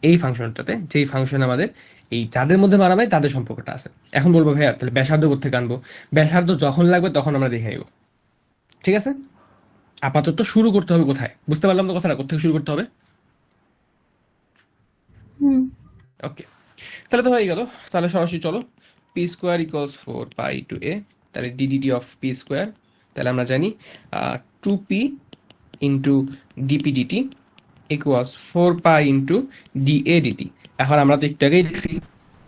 এই ফাংশনটাতে, যেই ফাংশন আমাদের এই যাদের মধ্যে মারামারি তাদের সম্পর্কটা আছে। এখন বলবো ভাইয়া তাহলে ব্যাসার্ধ কোত্থেকে আনবো? ব্যাসার্ধ যখন লাগবে তখন আমরা দেখে নিব, ঠিক আছে? আপাতত শুরু করতে হবে কোথায়? বুঝতে পারলাম তো কথাটা, কোথেকে শুরু করতে হবে। হুম। ওকে, তাহলে তো হয়ে গেল। তাহলে সরাসরি চলো, পি স্কোয়ার ইকুয়ালস 4 পাই টু এ, তাহলে ডিডিটি অফ পি স্কোয়ার, তাহলে আমরা জানি 2p into DPDT equals 4 pi into ডিএডিটি। এখন আমরা তো একটু আগেই দেখছি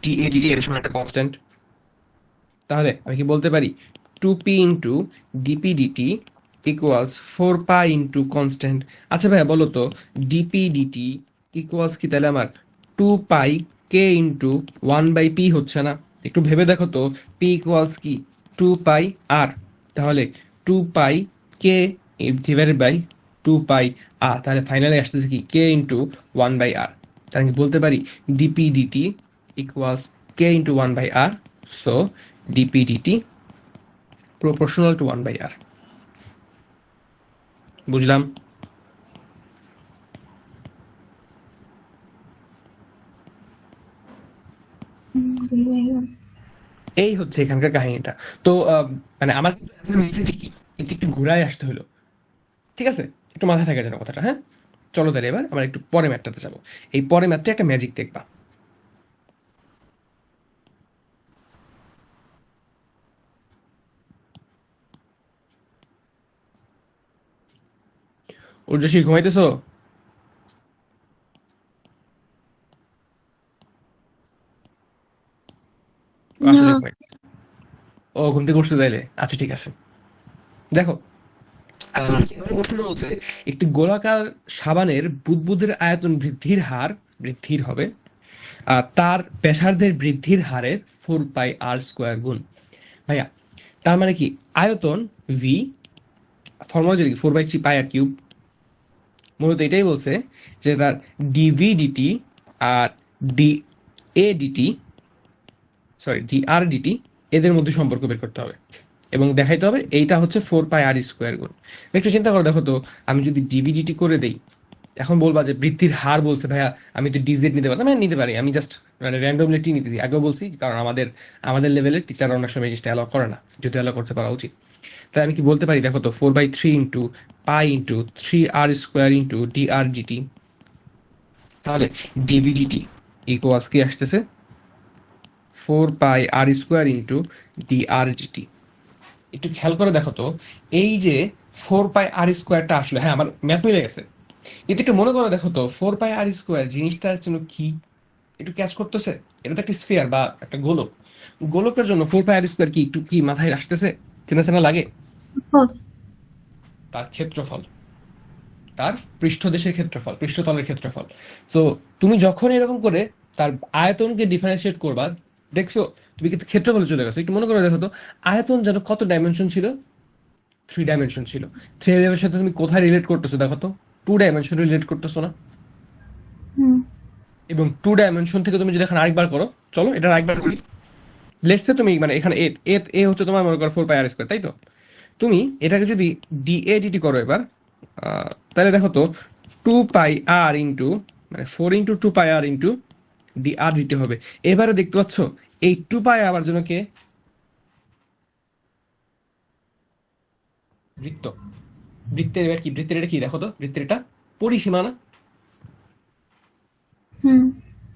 ডিএডিটি এর সময় একটা কনস্ট্যান্ট, তাহলে আমি কি বলতে পারি 2p into DPDT equals 4 pi into constant. আচ্ছা ভাইয়া বলো তো, ডিপিডিটি ইকুয়ালস কি তাহলে আমার 2 পাই কে ইন্টু 1 বাই পি হচ্ছে না? একটু ভেবে দেখো তো, পি ইকুয়ালস কি 2 পাই আর, তাহলে 2 পাই কে ডিভাইডেড বাই 2 পাই আর, তাহলে ফাইনালি আসতেছে কি কে ইন্টু 1 বাই আর। তাহলে আমি বলতে পারি dp dt equals k into 1 by r. So dp dt proportional to 1 by r. বুঝলাম। হুম, বুঝলাম। এই হচ্ছে এখানকার কাহিনীটা। তো মানে আমার কিন্তু answer মিলছে ঠিকই, কিন্তু একটু ঘুরায় আসতে হলো, ঠিক আছে? একটু মাথায় থাকে যেন কথাটা, হ্যাঁ? চলো তাহলে এবার আমরা একটু পরে ম্যাথটাতে যাবো। এই পরে ম্যাথটা একটা ম্যাজিক দেখবা। উর্জশী ঘুমাইতেছো? ও না। আসলে ঘুমাই। ও ঘুম থেকে উঠছে তাইলে, আচ্ছা ঠিক আছে। দেখো, এখানে প্রশ্ন বলছে একটি গোলাকার সাবানের বুদবুদের আয়তন বৃদ্ধির হার বৃদ্ধির হবে তার ব্যাসার্ধের বৃদ্ধির হারের 4 পাই r² গুণ। ভাইয়া, তার মানে কি আয়তন ভি, ফর্মুলা কি 4/3 πr³ মূলত এটাই বলছে যে তার ডিভি ডিটি আর D A DT, sorry D R DT, এদের মধ্যে সম্পর্ক বের করতে হবে এবং দেখাইতে হবে এইটা হচ্ছে 4 πr² গুণ। একটু চিন্তা করে দেখো তো, আমি যদি ডিভি ডিটি করে দেই, এখন বলবা যে বৃদ্ধির হার বলছে ভাইয়া, আমি তো ডিজেড নিতে পারতাম, মানে নিতে পারি, আমি জাস্ট মানে র্যান্ডমলি টি নিতেছি, আগেও বলছি, কারণ আমাদের আমাদের লেভেলের টিচার অনেক সময় এই জিনিসটা অ্যালাউ করে না, যদি অ্যালাউ করতে পারা উচিত। তাই আমি কি বলতে পারি দেখো তো, 4/3 into pi into 3r² into dr/dt, তাহলে ডিভিডিটি ইকুয়ালস কি আসতেছে 4 πr² ইন্টু dr/dt। একটু খেয়াল করে দেখো তো, এই যে 4 πr² আসলে, হ্যাঁ আমার ম্যাথ মিলে গেছে, কিন্তু একটু মনে করে দেখো তো 4 πr² জিনিসটার জন্য কি একটু ক্যাচ করতেছে? এটা তো একটা স্ফিয়ার বা একটা গোলক, গোলকের জন্য 4 πr² কি একটু কি মাথায় আসতেছে, চেনা চেনা লাগে? ও, তার ক্ষেত্রফল, তার পৃষ্ঠদেশের ক্ষেত্রফল, পৃষ্ঠতলের ক্ষেত্রফল। তো তুমি যখন এরকম করে তার আয়তনকে ডিফারেন্সিয়েট করবা, দেখছো তুমি কিন্তু ক্ষেত্রফলে চলে গেছো। একটু মনে করে দেখো তো, আয়তন যেন কত ডাইমেনশন ছিল? 3 ডাইমেনশন ছিল। 3 ডাইমেনশন সাথে তুমি কোথায় রিলেট করতেছো দেখো তো, 2 ডাইমেনশন রিলেট করতেছো না? হুম, এবং 2 ডাইমেনশন থেকে তুমি যদি এখন আরেকবার করো, চলো এটা আরেকবার করি। লেটস সে তুমি মানে এখানে এ হচ্ছে তোমার মনে করো 4 πr², তাই তো? তুমি এটাকে যদি ডিএডিটি করো এবার, তাহলে দেখো তো 2 πr ইন্টু মানে 4 × 2 πr ইন্টু dr/dt হবে। এবারে দেখতে পাচ্ছ এই 2 π আবার জন্য কে? বৃত্ত। বৃত্তের এবার কি, বৃত্তের এটা কি দেখো তো, বৃত্তের এটা পরিসীমা না? হুম,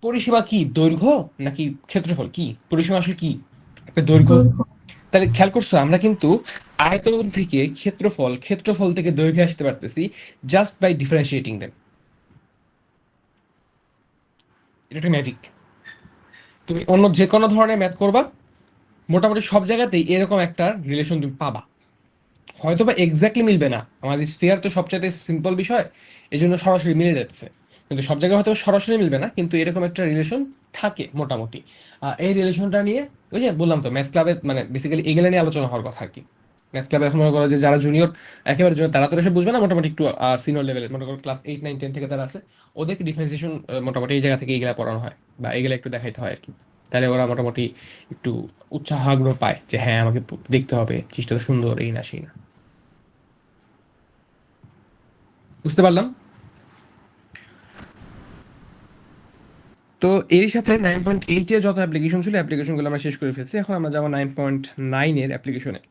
পরিসীমা কি দৈর্ঘ্য নাকি ক্ষেত্রফল? কি পরিসীমা আসলে কি? একটা দৈর্ঘ্য। দৈর্ঘ্য। তাহলে খেয়াল করছো আমরা কিন্তু আয়তন থেকে ক্ষেত্রফল, ক্ষেত্রফল থেকে দৈর্ঘ্যে আসতে পারতেছি জাস্ট বাই ডিফারেন্সিয়েটিং দেম। এটা একটা ম্যাজিক। তুমি অন্য যে কোনো ধরনের ম্যাথ করবা, মোটামুটি সব জায়গাতেই এরকম একটা রিলেশন তুমি পাবা। হয়তো বা এক্স্যাক্টলি মিলবে না, আমাদের স্ফিয়ার তো সবচাইতে সিম্পল বিষয়, এই জন্য সরাসরি মিলে যাচ্ছে, কিন্তু সব জায়গায় হয়তো সরাসরি মিলবে না, কিন্তু এরকম একটা রিলেশন থাকে মোটামুটি। এই রিলেশনটা নিয়ে ওই যে বললাম তো, ম্যাথ ক্লাবে মানে বেসিক্যালি এগুলো নিয়ে আলোচনা হওয়ার কথা আর কি। ম্যাথ ক্লাবে এখন মনে করো যে যারা জুনিয়র, একেবারে জুনিয়র, তারা তো এসে বুঝবে না, মোটামুটি একটু সিনিয়র লেভেলে মনে করো ক্লাস 8 9 10 থেকে তারা আছে, ওদেরকে ডিফারেন্সিয়েশন মোটামুটি এই জায়গা থেকে এগুলা পড়ানো হয় বা এগুলা একটু দেখাইতে হয় আর কি। তাহলে ওরা মোটামুটি একটু উৎসাহ আগ্রহ পায় যে হ্যাঁ আমাকে দেখতে হবে, জিনিসটা তো সুন্দর, এই না সেই না। বুঝতে পারলাম। তো এর সাথে 9.8 এর যত অ্যাপ্লিকেশন ছিল, অ্যাপ্লিকেশনগুলো আমরা শেষ করে ফেলছি। এখন আমরা যাবো 9.9 এর অ্যাপ্লিকেশনে।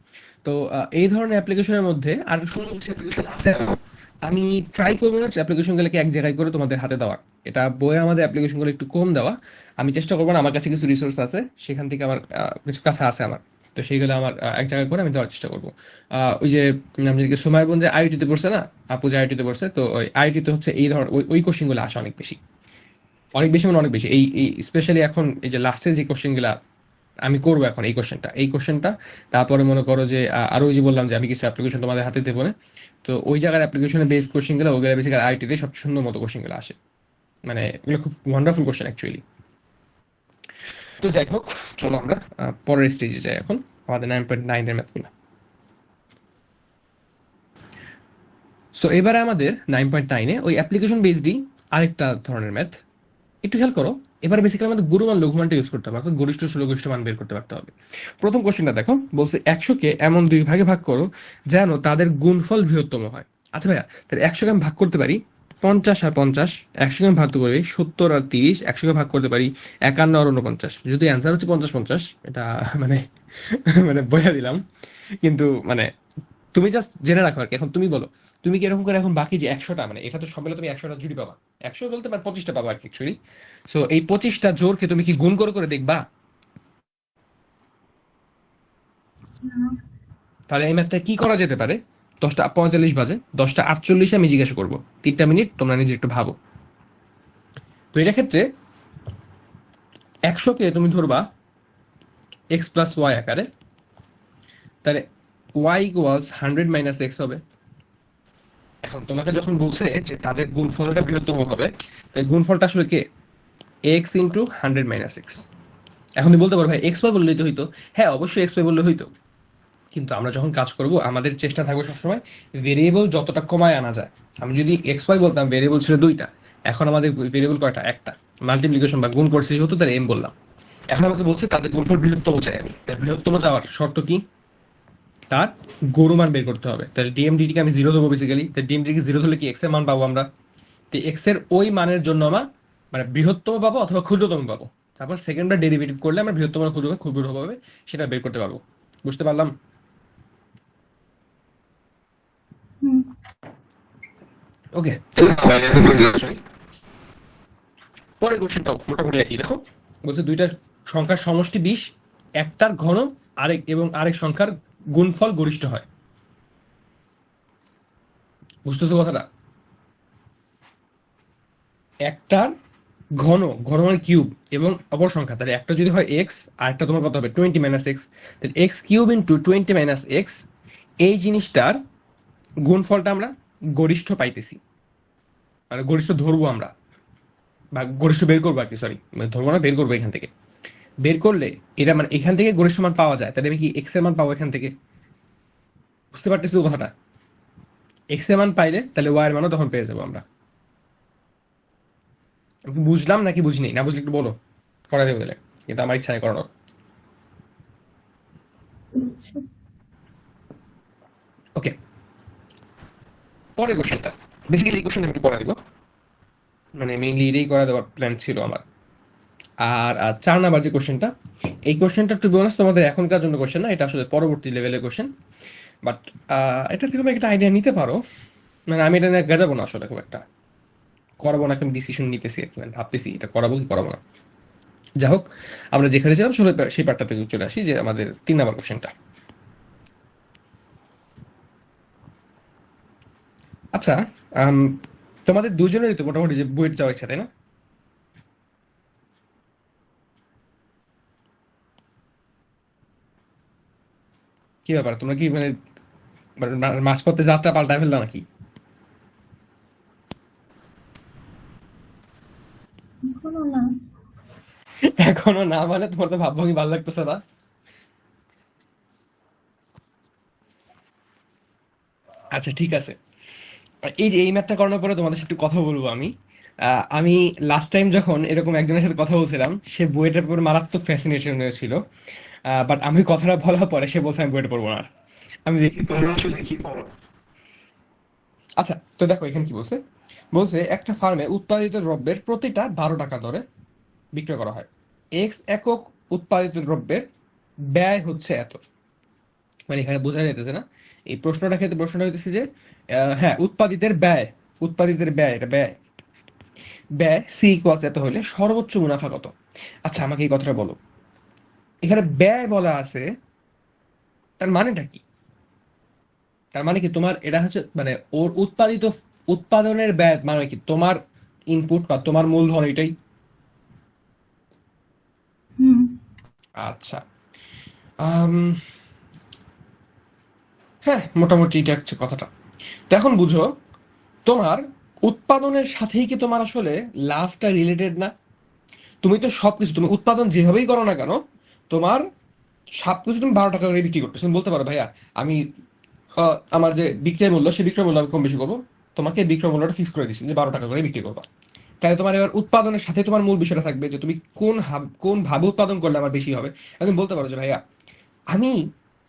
তো এই ধরনের অ্যাপ্লিকেশনের মধ্যে আর সুন্দর কিছু অ্যাপ্লিকেশন আছে। আমি ট্রাই করবো না অ্যাপ্লিকেশনগুলোকে এক জায়গায় করে তোমাদের হাতে দেওয়ার, এটা বইয়ে আমাদের অ্যাপ্লিকেশনগুলো একটু কম দেওয়া। আমি চেষ্টা করবো না, আমার কাছে কিছু রিসোর্স আছে, সেখান থেকে আমার কিছু কাছে আছে আমার, তো সেইগুলো আমার এক জায়গায় করে আমি দেওয়ার চেষ্টা করবো। ওই যে আমাদেরকে সুমাইবন যে আইআইটিতে পড়ছে না, আপু যে আইআইটিতে পড়ছে, তো ওই আইআইটিতে হচ্ছে এই ধর ওই কোশ্চেনগুলো আসে অনেক বেশি, অনেক বেশি মানে অনেক বেশি। এই স্পেশালি এখন এই যে লাস্টের যে কোশ্চেনগুলা আমি করবো এখন, এই কোশ্চেনটা তারপরে মনে করো যে আরো ওই যে বললাম যে আমি কিছু অ্যাপ্লিকেশন তোমাদের হাতে দেবো না, তো ওই জায়গার অ্যাপ্লিকেশনের বেস কোশ্চেনগুলো ওগুলো বেসিক্যালি আইটিতে সবচেয়ে সুন্দর মতো কোশ্চেনগুলো আসে, মানে এগুলো খুব ওয়ান্ডারফুল কোশ্চেন অ্যাকচুয়ালি। তো যাই হোক, চলো আমরা পরের স্টেজে যাই এখন, আমাদের 9.9 এর ম্যাথগুলো। সো এবারে আমাদের 9.9-এ ওই অ্যাপ্লিকেশন বেসডই আরেকটা ধরনের ম্যাথ। একটু খেয়াল করো, এবার বেসিক্যালি আমাদের গুণমান লঘুমানটা ইউজ করতে হবে, অর্থাৎ গরিষ্ঠ সুলঘিষ্ঠ মান বের করতে পারতে হবে। প্রথম কোশ্চেনটা দেখো, বলছে 100-কে এমন দুই ভাগে ভাগ করো যেন তাদের গুণফল বৃহত্তম হয়। আচ্ছা ভাইয়া, তাহলে 100-কে আমি ভাগ করতে পারি 50 আর 50, 100-কে আমি ভাগ করতে পারি 70 আর 30, 100-কে ভাগ করতে পারি 51 আর 49। যদি অ্যান্সার হচ্ছে 50 50, এটা মানে মানে বইয়া দিলাম, কিন্তু মানে তুমি জাস্ট জেনে রাখো আর কি। এখন তুমি বলো, তুমি কি এরকম করে এখন বাকি যে 100টা, মানে এটা তো সব মিলে তুমি 100টা জুড়ি পাবা, 100 বলতে পার 25টা পাবা আর কি অ্যাকচুয়ালি। সো এই 25টা জোরকে তুমি কি গুণ করে করে দেখবা? না। তাহলে এই ম্যাথটা কি করা যেতে পারে, 10:45 বাজে, 10:48 আমি জিজ্ঞাসা করবো, 3 মিনিট তোমরা নিজে একটু ভাবো। তো এটা ক্ষেত্রে 100কে তুমি ধরবা এক্স প্লাস ওয়াই আকারে, তাহলে ওয়াই ইকুয়ালস 100 - x হবে। এখন তোমাকে যখন বলছে যে তাদের গুণফলটা বৃহত্তম হবে, তাই গুণফলটা আসলে কে, এক্স ইন্টু 100 - x। এখন তুমি বলতে পারো ভাই এক্স ওয়াই বললেই তো হইতো। হ্যাঁ, অবশ্যই এক্স ওয়াই বললে হইতো, কিন্তু আমরা যখন কাজ করব আমাদের চেষ্টা থাকবে সবসময় ভেরিয়েবল যতটা কমায় আনা যায়। আমি যদি এক্স ওয়াই বলতাম, ভেরিয়েবল ছিল 2টা, এখন আমাদের ভেরিয়েবল কয়টা, একটা। মাল্টিপ্লিকেশন বা গুণ করছি হতো, তার এম বললাম। এখন আমাকে বলছে তাদের গুণফল বৃহত্তম চাই আমি, তাই বৃহত্তম যাওয়ার শর্ত কি, তার গৌর মান বের করতে হবে। তাহলে ডিএমডিটি কে আমি 0 দেবো বেসিক্যালি। তাই ডিএমডিটি কে 0 ধরলে কি এক্স এর মান পাবো আমরা। তো এক্স এর ওই মানের জন্য আমার মানে বৃহত্তম পাবো অথবা ক্ষুদ্রতম পাবো, তারপর সেকেন্ডবার ডেরিভেটিভ করলে আমরা বৃহত্তম আর ক্ষুদ্রতম হবে সেটা বের করতে পারবো। বুঝতে পারলাম? হুম। ওকে, পরের কোশ্চেনটাও মোটামুটি একই। দেখো বলছে দুইটা সংখ্যার সমষ্টি 20, একটার ঘন আরেক এবং আরেক সংখ্যার গুণফল গরিষ্ঠ হয়। বুঝতেছো কথাটা? একটার ঘন, ঘন মানে কিউব, এবং অপর সংখ্যা, তাহলে একটা যদি হয় এক্স আর একটা তোমার কত হবে 20 - x, তাহলে এক্স কিউব ইন্টু 20 - x, এই জিনিসটার গুণফলটা আমরা গরিষ্ঠ পাইতেছি, মানে গরিষ্ঠ ধরবো আমরা, বা গরিষ্ঠ বের করবো আর কি, সরি ধরবো না, বের করবো। এখান থেকে বের করলে এটা মানে এখান থেকে গরিষ্ঠ মান পাওয়া যায়, তাহলে আমি কি এক্স এর মান পাবো এখান থেকে। বুঝতে পারতেছি তো কথাটা? এক্স এর মান পাইলে তাহলে ওয়াই এর মানও তখন পেয়ে যাবো আমরা। আমি কি বুঝলাম নাকি বুঝিনি? না বুঝলে একটু বলো, করা দেবো দিলে, কিন্তু আমার ইচ্ছা নেই করানোর। আচ্ছা। ওকে, পরের কোশ্চেনটা, বেসিক্যালি এই কোশ্চেন আমি একটু পড়া দিব, মানে মেইনলি এটাই করা দেওয়ার প্ল্যান ছিল আমার। আর 4 নাম্বার যে কোশ্চেনটা, এই কোশ্চেনটা টু বি অনেস্ট তোমাদের এখনকার জন্য কোশ্চেন না, এটা আসলে পরবর্তী লেভেলের কোশ্চেন। বাট এটা থেকে তুমি একটা আইডিয়া নিতে পারো। মানে আমি এটা নিয়ে গাজাবো না আসলে, খুব একটা করাবো না, আমি ডিসিশন নিতেছি আর কি, মানে ভাবতেছি এটা করাবো কি করাবো না। যাই হোক, আমরা যেখানে ছিলাম আসলে সেই পার্টটাতে চলে আসি, যে আমাদের 3 নাম্বার কোশ্চেনটা। আচ্ছা, আম, তোমাদের দুজনেরই তো মোটামুটি যে বুয়েট যাওয়ার ইচ্ছা, তাই না? কি ব্যাপার, তোমরা কি মানে মানে মাঝপথে যাত্রা পাল্টায় ফেললা নাকি? এখনো না। এখনো না মানে তোমার তো ভাবভঙ্গি ভালো লাগতেছে না। আচ্ছা ঠিক আছে, এই যে এই ম্যাথটা করানোর পরে তোমাদের সাথে একটু কথা বলবো আমি। আমি লাস্ট টাইম যখন এরকম একজনের সাথে কথা বলছিলাম, সে বুয়েটের উপর মারাত্মক ফ্যাসিনেশন হয়েছিল, বাট আমি কথাটা বলার পরে সে বলছে আমি বুয়েটে পড়বো না আর। আমি দেখি তোমরা আসলে কি করো। আচ্ছা, তো দেখো এখানে কি বলছে। বলছে একটা ফার্মে উৎপাদিত দ্রব্যের প্রতিটা 12 টাকা দরে বিক্রয় করা হয়। এক্স একক উৎপাদিত দ্রব্যের ব্যয় হচ্ছে এত। মানে এখানে বোঝা যাইতেছে না, এই প্রশ্নটা ক্ষেত্রে প্রশ্নটা হইতেছে যে হ্যাঁ, উৎপাদিতের ব্যয়, উৎপাদিতের ব্যয়, এটা ব্যয়, ব্যয় সি ইকুয়ালস এত হলে সর্বোচ্চ মুনাফা কত। আচ্ছা আমাকে এই কথাটা বলো, এখানে ব্যয় বলা আছে, তার মানেটা কি? তার মানে কি তোমার এটা হচ্ছে মানে ওর উৎপাদিত, উৎপাদনের ব্যয় মানে কি তোমার ইনপুট বা তোমার মূলধন এটাই? হুম। আচ্ছা, আম, হ্যাঁ মোটামুটি এটা হচ্ছে কথাটা। তো এখন বুঝো, তোমার উৎপাদনের সাথেই কি তোমার আসলে লাভটা রিলেটেড না? তুমি তো সবকিছু, তুমি উৎপাদন যেভাবেই করো না কেন, তোমার সবকিছু তুমি 12 টাকা করে বিক্রি করতেছো। তুমি বলতে পারো ভাইয়া আমি আমার যে বিক্রয় মূল্য, সেই বিক্রয় মূল্য আমি কম বেশি করবো, তোমাকে বিক্রয় মূল্যটা ফিক্স করে দিচ্ছি যে 12 টাকা করে বিক্রি করবা। তাহলে তোমার এবার উৎপাদনের সাথে তোমার মূল বিষয়টা থাকবে যে তুমি কোন ভাবে উৎপাদন করলে আমার বেশি হবে। আর তুমি বলতে পারো যে ভাইয়া আমি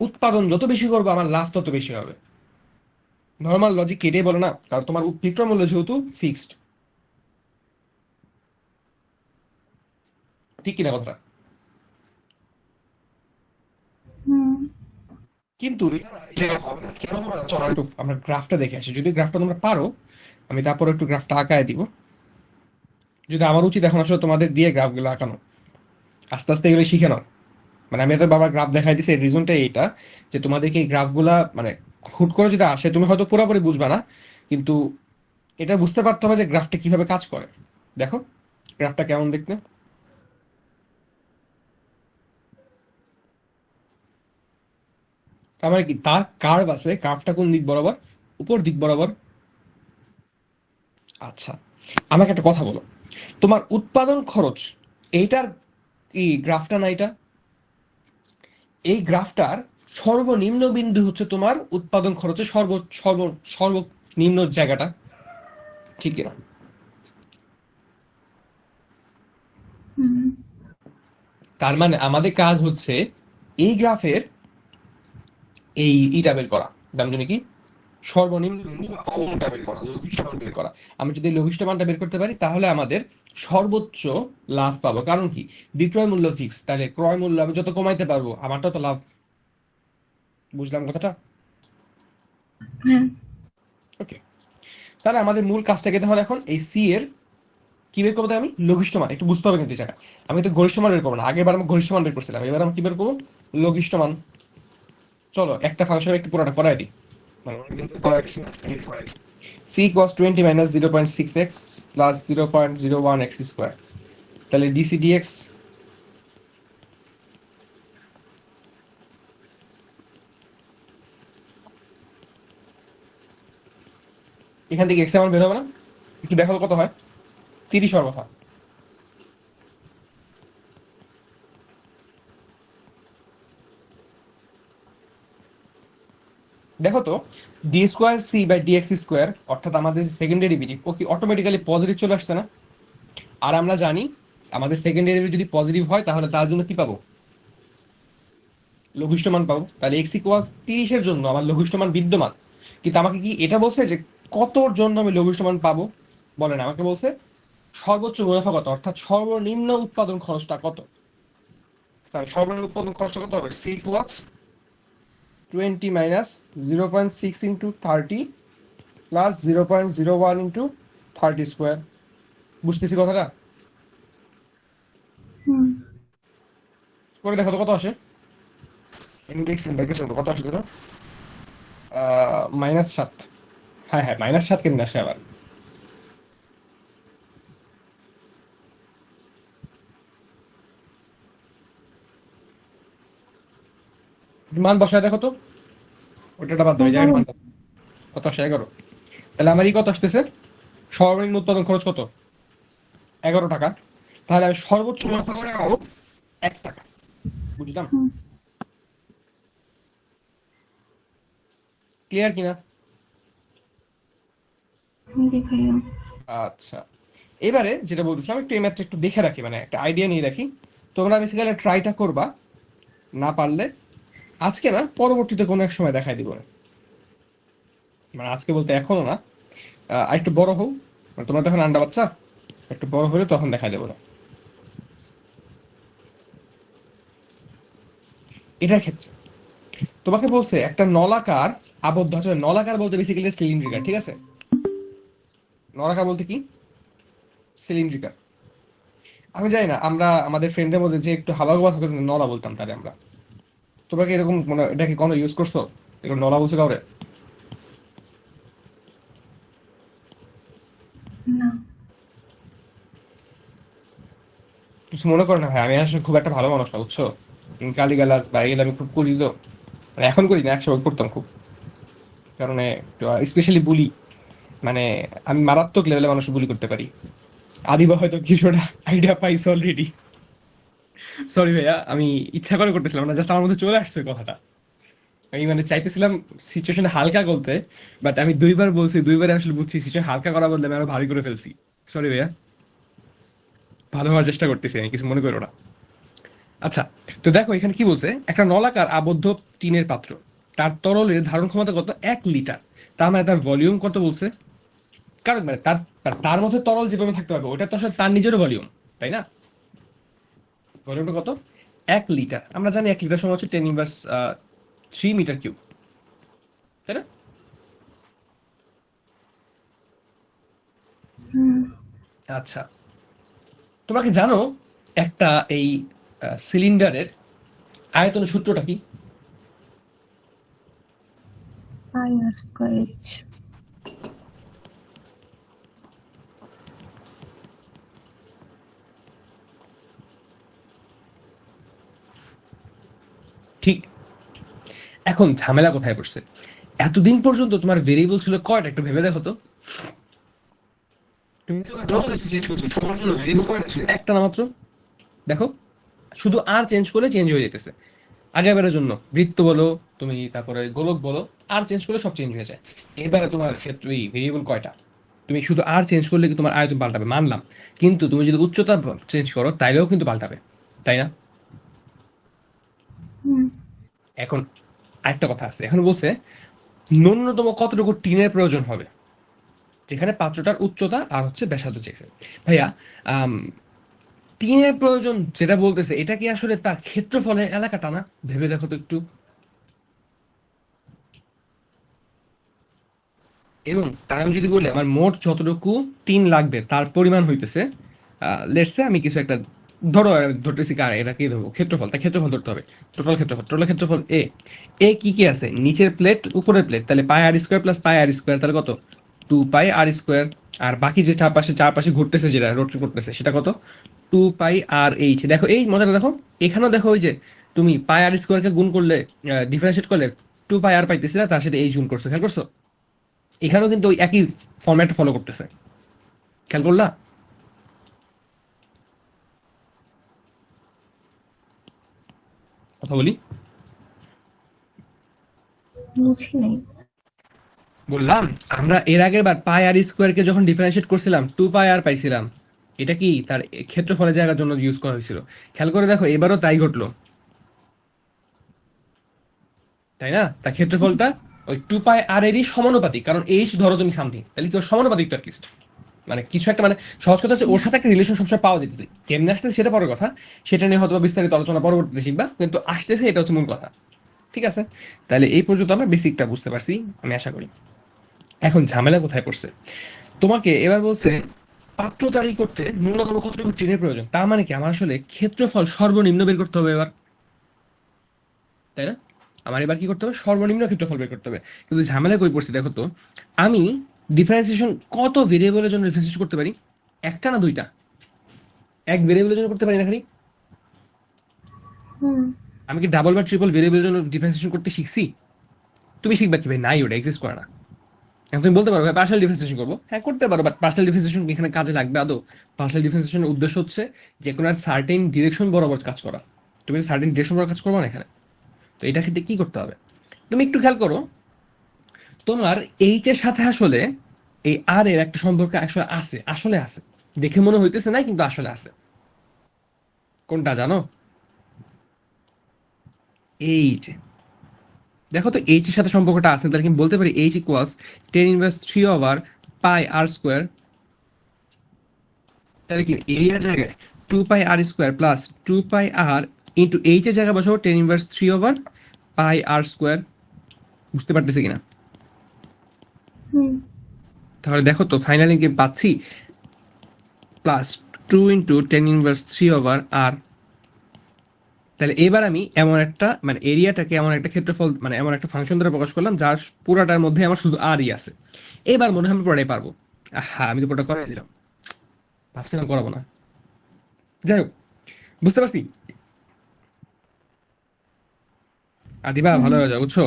উৎপাদন যত বেশি করবো আমার লাভ তত বেশি হবে। নর্মাল লজিক কেটে বলো না, কারণ তোমার বিক্রয় মূল্য যেহেতু ফিক্সড। ঠিক কিনা কথাটা? হুম। কিন্তু কেন হবে না? চলো একটু আমরা গ্রাফটা দেখে আসি, যদি গ্রাফটা তোমরা পারো আমি তারপর একটু গ্রাফটা আঁকায় দিব। যদি আমার উচিত এখন আসলে তোমাদের দিয়ে গ্রাফগুলো আঁকানো, আস্তে আস্তে এগুলো শিখে নাও। মানে আমি তো বাবার গ্রাফ দেখাই দিছি, এর রিজনটা এইটা যে তোমাদেরকে এই গ্রাফগুলা মানে হুট করে যদি আসে তুমি হয়তো পুরোপুরি বুঝবা না, কিন্তু এটা বুঝতে পারতে হবে যে গ্রাফটা কিভাবে কাজ করে। দেখো গ্রাফটা কেমন দেখতে। তার মানে কি তার কার্ভ আছে, কার্ভটা কোন দিক বরাবর? উপর দিক বরাবর। আচ্ছা, আমাকে একটা কথা বলো, তোমার উৎপাদন খরচ এইটার কি গ্রাফটা না এটা? এই গ্রাফটার সর্বনিম্ন বিন্দু হচ্ছে তোমার উৎপাদন খরচের সর্বনিম্ন জায়গাটা, ঠিক কিনা? হুম। তার মানে আমাদের কাজ হচ্ছে এই গ্রাফের এই ইটা বের করা, তার জন্য কি সর্বনিম্ন বিন্দু বা অবনটা বের করা, লঘিষ্ঠ মান বের করা। আমি যদি লঘিষ্ঠ মানটা বের করতে পারি তাহলে আমাদের সর্বোচ্চ লাভ পাবো। কারণ কি, বিক্রয় মূল্য ফিক্স, তাহলে ক্রয় মূল্য আমি যত কমাইতে পারবো আমারটা তো লাভ। বুঝলাম কথাটা? হ্যাঁ। ওকে, তাহলে আমাদের মূল কাজটা কি তাহলে এখন এই সি এর কি বের করবো? আমি লঘিষ্ঠ মান একটু বুঝতে হবে কিন্তু এই জায়গায়। আমি তো গরিষ্ঠ মান বের করবো না, আগের বার আমি গরিষ্ঠ মান বের করছিলাম, এবার আমি কি বের করবো? লঘিষ্ঠ মান। চলো একটা ফাংশন একটু পুরোটা করাই দিই। c equals 20 minus 0.6x plus 0.01 x square, তাহলে dc dx এখান থেকে x এর মান বের হবে না? একটু দেখো তো কত হয়। 30 হওয়ার কথা। দেখো তো D square C by DX square অর্থাৎ আমাদের সেকেন্ড ডেরিভেটিভ ও কি অটোমেটিক্যালি পজিটিভ চলে আসছে না? আর আমরা জানি আমাদের সেকেন্ড ডেরিভেটিভ যদি পজিটিভ হয় তাহলে তার জন্য কি পাবো? লঘিষ্ঠ মান পাবো। তাহলে এক্স ইকুয়াল 30-এর জন্য আমার লঘিষ্ঠ মান বিদ্যমান, কিন্তু আমাকে কি এটা বলছে যে কতর জন্য আমি লঘিষ্ঠ মান পাবো? বলেন, আমাকে বলছে সর্বোচ্চ মুনাফা কত, অর্থাৎ সর্বনিম্ন উৎপাদন খরচটা কত। তাহলে সর্বনিম্ন উৎপাদন খরচটা কত হবে? C equals 20 minus 0.6 into 30 plus 0.01 into 30 square. বুঝতেছি কথাটা? হুম। করে দেখো তো কত আসে। কত আসে যেন? -7। হ্যাঁ হ্যাঁ, -7 কেমন আসে আবার? মান বসায় দেখো তো, ওটা বাদ দাও, এই জায়গায় 11। মানটা কত আসে? 11। তাহলে আমার কত আসতেছে? সর্বনিম্ন উৎপাদন খরচ কত? 11 টাকা। তাহলে আমি সর্বোচ্চ মুনাফা করে পাবো 1 টাকা। বুঝলাম? হুম। ক্লিয়ার কিনা? জি ভাইয়া। আচ্ছা, এবারে যেটা বলতেছিলাম একটু এই ম্যাথটা একটু দেখে রাখি, মানে একটা আইডিয়া নিয়ে রাখি। তোমরা বেসিক্যালি ট্রাইটা করবা, না পারলে আজকে না পরবর্তীতে কোনো এক সময় দেখাই দিব না। মানে আজকে বলতে এখনো না, আর একটু বড় হও, মানে তোমরা তখন আন্ডা বাচ্চা, একটু বড় হলে তখন দেখাই দেবো না। এটার ক্ষেত্রে তোমাকে বলছে একটা নলাকার আবদ্ধ আছে, নলাকার বলতে বেসিক্যালি সিলিন্ড্রিকার, ঠিক আছে? নলাকার বলতে কি? সিলিন্ড্রিকার। আমি জানি না, আমরা আমাদের ফ্রেন্ডের মধ্যে যে একটু হাবা গোবা থাকে নলা বলতাম তাহলে আমরা। তোমরা কি এরকম মানে এটা কি কোনো ইউজ করছো, এরকম নলা বলছো কাউরে? না। কিছু মনে করো না ভাই, আমি আসলে খুব একটা ভালো মানুষ না, বুঝছো? গালিগালাজ বা এগুলো আমি খুব করি তো, মানে এখন করি না, একসময় করতাম খুব। কারণ স্পেশালি বুলি, মানে আমি মারাত্মক লেভেলে মানুষ বুলি করতে পারি। আদিবা হয়তো কিছুটা আইডিয়া পাইছে অলরেডি। সরি ভাইয়া, আমি ইচ্ছা করে করতেছিলাম না, জাস্ট আমার মধ্যে চলে আসছে কথাটা। আমি মানে চাইতেছিলাম সিচুয়েশন হালকা করতে, বাট আমি দুইবার বলছি, দুইবারে আসলে বুঝছি সিচুয়েশন হালকা করা বদলে আমি আরো ভারী করে ফেলছি। সরি ভাইয়া, ভালো হওয়ার চেষ্টা করতেছি আমি, কিছু মনে করো না। আচ্ছা, তো দেখো এখানে কি বলছে, একটা নলাকার আবদ্ধ টিনের পাত্র, তার তরলের ধারণ ক্ষমতা কত? 1 লিটার। তার মানে তার ভলিউম কত বলছে? কারণ মানে তার তার তার মধ্যে তরল যেভাবে থাকতে পারবে ওটা তো আসলে তার নিজেরও ভলিউম, তাই না? ভলিউমটা কত? 1 লিটার। আমরা জানি 1 লিটার সমান হচ্ছে 10⁻³ মিটার কিউব, তাই না? হুম। আচ্ছা, তোমরা কি জানো একটা এই সিলিন্ডারের আয়তনের সূত্রটা কি? পাই আর স্কোয়ার এইচ। ঠিক। এখন ঝামেলা কোথায় পড়ছে? এতদিন পর্যন্ত তোমার ভেরিয়েবল ছিল কয়টা, একটু ভেবে দেখো তো। তুমি তো যত কিছু চেঞ্জ করছো, তোমার জন্য ভেরিয়েবল কয়টা ছিল? একটা না মাত্র। দেখো, শুধু আর চেঞ্জ করলে চেঞ্জ হয়ে যেতেছে। আগেবারের জন্য বৃত্ত বলো, তুমি তারপরে গোলক বলো, আর চেঞ্জ করলে সব চেঞ্জ হয়ে যায়। এবারে তোমার ক্ষেত্রে ভেরিয়েবল কয়টা? তুমি শুধু আর চেঞ্জ করলে কি তোমার আয়তন পাল্টাবে, মানলাম, কিন্তু তুমি যদি উচ্চতা চেঞ্জ করো তাইলেও কিন্তু পাল্টাবে, তাই না? হুম। এখন আরেকটা কথা আছে, এখন বলছে ন্যূনতম কতটুকু টিনের প্রয়োজন হবে, যেখানে পাত্রটার উচ্চতা আর হচ্ছে ব্যাসার্ধ চেয়েছে। ভাইয়া, আম, টিনের প্রয়োজন যেটা বলতেছে, এটা কি আসলে তার ক্ষেত্রফলের এলাকাটা না? ভেবে দেখো তো একটু। এবং তার আমি যদি বলি আমার মোট যতটুকু টিন লাগবে তার পরিমাণ হইতেছে, লেটস সে আমি কিছু একটা ধরো, আমি ধরতেছি কার, এটা কি ধরবো, ক্ষেত্রফল, তার ক্ষেত্রফল ধরতে হবে। টোটাল ক্ষেত্রফল এ। এ কি কি আছে, নিচের প্লেট উপরের প্লেট, তাহলে পাই আর স্কোয়ার প্লাস পাই আর স্কোয়ার, তাহলে কত? 2 পাই আর স্কোয়ার। আর বাকি যে চারপাশে চারপাশে ঘুরতেছে, যেটা রোটেট করতেছে, সেটা কত? 2 পাই আর এইচ। দেখো এই মজাটা দেখো, এখানেও দেখো ওই যে তুমি পাই আর স্কোয়ারকে গুণ করলে, ডিফারেন্সিয়েট করলে 2 পাই আর পাইতেছি না, তার সাথে এইচ গুণ করছো, খেয়াল করছো? এখানেও কিন্তু ওই একই ফরম্যাট ফলো করতেছে, খেয়াল করলা? কথা বলি। বুঝি নাই। বললাম, আমরা এর আগের বার পাই আর স্কোয়ার কে যখন ডিফারেন্সিয়েট করছিলাম 2 পাই আর পাইছিলাম, এটা কি তার ক্ষেত্রফলের জায়গার জন্য ইউজ করা হয়েছিল। খেয়াল করে দেখো এবারও তাই ঘটলো, তাই না? তার ক্ষেত্রফলটা ওই 2 পাই আর এরই সমানুপাতিক, কারণ এইচ ধরো তুমি সামথিং, তাহলে কি ওর সমানুপাতিক তো অ্যাটলিস্ট, মানে কিছু একটা, মানে সহজ কথা হচ্ছে ওর সাথে একটা রিলেশন সবসময় পাওয়া যেতেছে, কেমনে আসতেছে সেটা পরের কথা, সেটা নিয়ে হয়তো বিস্তারিত আলোচনা পরবর্তীতে শিখবা, কিন্তু আসতেছে এটা হচ্ছে মূল কথা। ঠিক আছে, তাহলে এই পর্যন্ত আমরা বেসিকটা বুঝতে পারছি, আমি আশা করি। এখন ঝামেলা কোথায় পড়ছে, তোমাকে এবার বলছে পাত্র তৈরি করতে ন্যূনতম কতটুকু টিনের প্রয়োজন, তার মানে কি আমার আসলে ক্ষেত্রফল সর্বনিম্ন বের করতে হবে এবার, তাই না? আমার এবার কি করতে হবে, সর্বনিম্ন ক্ষেত্রফল বের করতে হবে। কিন্তু ঝামেলা কই পড়ছে দেখো তো, আমি ডিফারেন্সিয়েশন কত ভেরিয়েবলের জন্য ডিফারেন্সিয়েট করতে পারি? একটা না দুইটা? এক ভেরিয়েবলের জন্য করতে পারি না খালি? হুম। আমি কি ডাবল বা ট্রিপল ভেরিয়েবলের জন্য ডিফারেন্সিয়েশন করতে শিখছি? তুমি শিখবা কি ভাই, নাই, ওটা এক্সিস্ট করে না। এখন তুমি বলতে পারো ভাই পার্শাল ডিফারেন্সিয়েশন করবো, হ্যাঁ করতে পারো, বাট পার্শাল ডিফারেন্সিয়েশন এখানে কাজে লাগবে আদৌ? পার্শাল ডিফারেন্সিয়েশনের উদ্দেশ্য হচ্ছে যে কোনো সার্টেন ডিরেকশন বরাবর কাজ করা, তুমি সার্টেন ডিরেকশন বরাবর কাজ করবো না এখানে। তো এটা ক্ষেত্রে কি করতে হবে, তুমি একটু খেয়াল করো, তোমার এইচ এর সাথে আসলে এই আর এর একটা সম্পর্ক আসলে আছে, আসলে আছে, দেখে মনে হইতেছে না কিন্তু আসলে আছে। কোনটা জানো? এই যে দেখো তো, এইচ এর সাথে সম্পর্কটা আছে, তাহলে কি বলতে পারি এইচ ইকুয়ালস 10⁻³ পাই আর স্কোয়ার। তাহলে কি এরিয়ার জায়গায় 2 পাই আর স্কোয়ার প্লাস 2 পাই আর ইন্টু এইচ এর জায়গায় বসাবো 10⁻³ পাই আর স্কোয়ার। বুঝতে পারতেছি কিনা? হুম। তাহলে দেখো তো ফাইনালি কি পাচ্ছি, প্লাস 2 × 10⁻³ আর। তাহলে এবার আমি এমন একটা, মানে এরিয়াটাকে এমন একটা ক্ষেত্রফল, মানে এমন একটা ফাংশন দ্বারা প্রকাশ করলাম যার পুরাটার মধ্যে আমার শুধু আরই আছে। এবার মনে হয় আমি পুরোটাই পারবো। হ্যাঁ, আমি তো পুরোটা করাই দিলাম, ভাবছিলাম করাবো না। যাই হোক, বুঝতে পারছি। আদিবা হুম। ভালো হয়ে যাও, বুঝছো?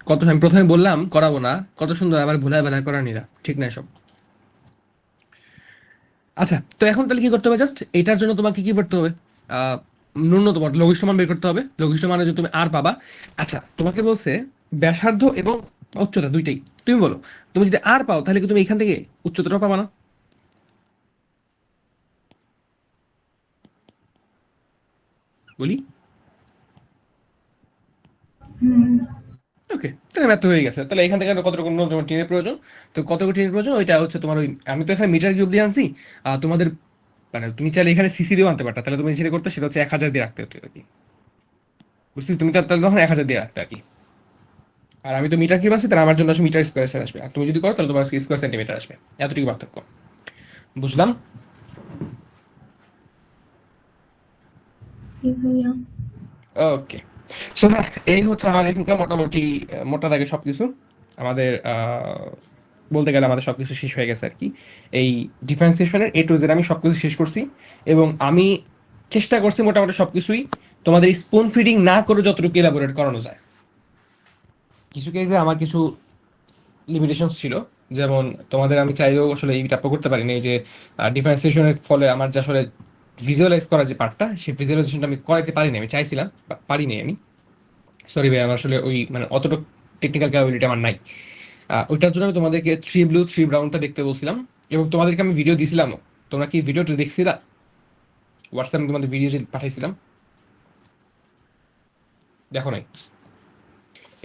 কত আমি প্রথমে বললাম করাবো না, কত সুন্দর আবার ভুলায় ভেলায় করা নিলা, ঠিক না সব? আচ্ছা, তো এখন তাহলে কি করতে হবে, জাস্ট এটার জন্য তোমাকে কি করতে হবে, আহ ন্যূনতম লঘিষ্ঠ মান বের করতে হবে, লঘিষ্ঠ মানে যে তুমি আর পাবা। আচ্ছা, তোমাকে বলছে ব্যাসার্ধ এবং উচ্চতা দুইটাই, তুমি বলো, তুমি যদি আর পাও তাহলে কি তুমি এখান থেকে উচ্চতাটাও পাবা না? বলি। হুম। ওকে, তাহলে ম্যাথ হয়ে গেছে, তাহলে এখান থেকে কতটুকু ন্যূনতম টিনের প্রয়োজন। তো কতটুকু টিনের প্রয়োজন ওইটা হচ্ছে তোমার ওই, আমি তো এখানে মিটার কিউব দিয়ে আনছি, তোমাদের মানে তুমি চাইলে এখানে সিসি দিয়েও আনতে পারতা, তাহলে তুমি যেটা করতে সেটা হচ্ছে 1000 দিয়ে রাখতে হতো আর কি। বুঝছিস, তুমি তাহলে তখন 1000 দিয়ে রাখতে আর কি। আর আমি তো মিটার কিউব আছি, তাহলে আমার জন্য আসলে মিটার স্কোয়ার আসবে, আর তুমি যদি করো তাহলে তোমার স্কোয়ার সেন্টিমিটার আসবে, এতটুকু পার্থক্য। বুঝলাম। জি ভাইয়া। ওকে, সো হ্যাঁ, এই হচ্ছে আমার এখানকার মোটামুটি মোটা দাগে সবকিছু। আমাদের বলতে গেলে আমাদের সবকিছু শেষ হয়ে গেছে আর কি। এই ডিফারেন্সিয়েশনের এ টু জেড আমি সবকিছু শেষ করছি, এবং আমি চেষ্টা করছি মোটামুটি সবকিছুই তোমাদের স্পুন ফিডিং না করে যতটুকু এলাবোরেট করানো যায়। কিছু কেসে আমার কিছু লিমিটেশনস ছিল, যেমন তোমাদের আমি চাইলেও আসলে এইটা করতে পারিনি, এই যে ডিফারেন্সিয়েশনের ফলে আমার যে আসলে ভিজুয়ালাইজ করার যে পার্টটা, সেই ভিজুয়ালাইজেশনটা আমি করাইতে পারিনি, আমি চাইছিলাম বাট পারিনি আমি। সরি ভাই, আমার আসলে ওই মানে অতটুকু টেকনিক্যাল ক্যাপাবিলিটি আমার নাই। ওইটার জন্য আমি তোমাদেরকে 3 ব্লু 3 ব্রাউনটা দেখতে বলছিলাম, এবং তোমাদেরকে আমি ভিডিও দিছিলাম। তোমরা কি ভিডিওটা দেখছিলা? হোয়াটসঅ্যাপে তোমাদের ভিডিও যে পাঠাইছিলাম, দেখো নাই?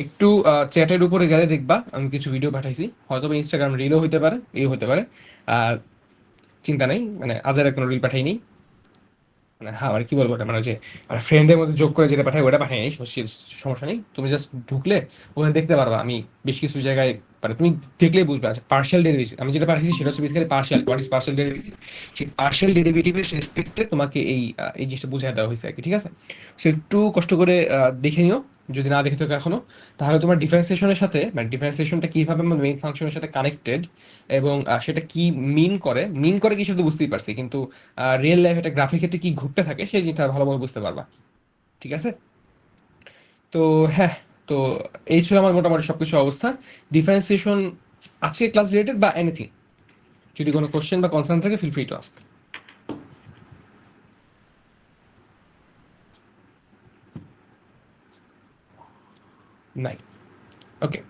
একটু চ্যাটের উপরে গেলে দেখবা আমি কিছু ভিডিও পাঠাইছি, হয়তো বা ইনস্টাগ্রাম রিলও হইতে পারে, এই হতে পারে। আহ, চিন্তা নেই, মানে আজারের কোনো রিল পাঠাইনি। মানে হ্যাঁ, মানে কি বলবো ওটা, মানে ওই যে মানে ফ্রেন্ডের মধ্যে যোগ করে যেটা পাঠাই ওটা পাঠাই নাই, সমস্যা নেই। তুমি জাস্ট ঢুকলে ওখানে দেখতে পারবা আমি বেশ কিছু জায়গায়, মানে তুমি দেখলেই বুঝবে। আচ্ছা, পার্শিয়াল ডেরিভেটিভ আমি যেটা পাঠিয়েছি সেটা হচ্ছে basically partial, what is partial derivative. সেই পার্শিয়াল ডেরিভেটিভের রেসপেক্টে তোমাকে এই জিনিসটা বুঝিয়ে দেওয়া হয়েছে আর কি, ঠিক আছে? সে একটু কষ্ট করে দেখে নিও, যদি না দেখে থাকো এখনো। তাহলে তোমার ডিফারেন্সিয়েশনের সাথে, মানে ডিফারেন্সিয়েশনটা কিভাবে আমার মেইন ফাংশনের সাথে কানেক্টেড, এবং সেটা কি মিন করে কি শুধু বুঝতেই পারছি, কিন্তু রিয়েল লাইফ একটা গ্রাফিক ক্ষেত্রে কি ঘটতে থাকে সেই জিনিসটা ভালোভাবে বুঝতে পারবা, ঠিক আছে? তো হ্যাঁ, তো এই ছিল আমার মোটামুটি সবকিছু অবস্থা ডিফারেন্সিয়েশন আজকে ক্লাস রিলেটেড বা এনিথিং। যদি কোনো কোশ্চেন বা কনসার্ন থাকে ফিল ফ্রি টু আস্ক। নাই? ওকে।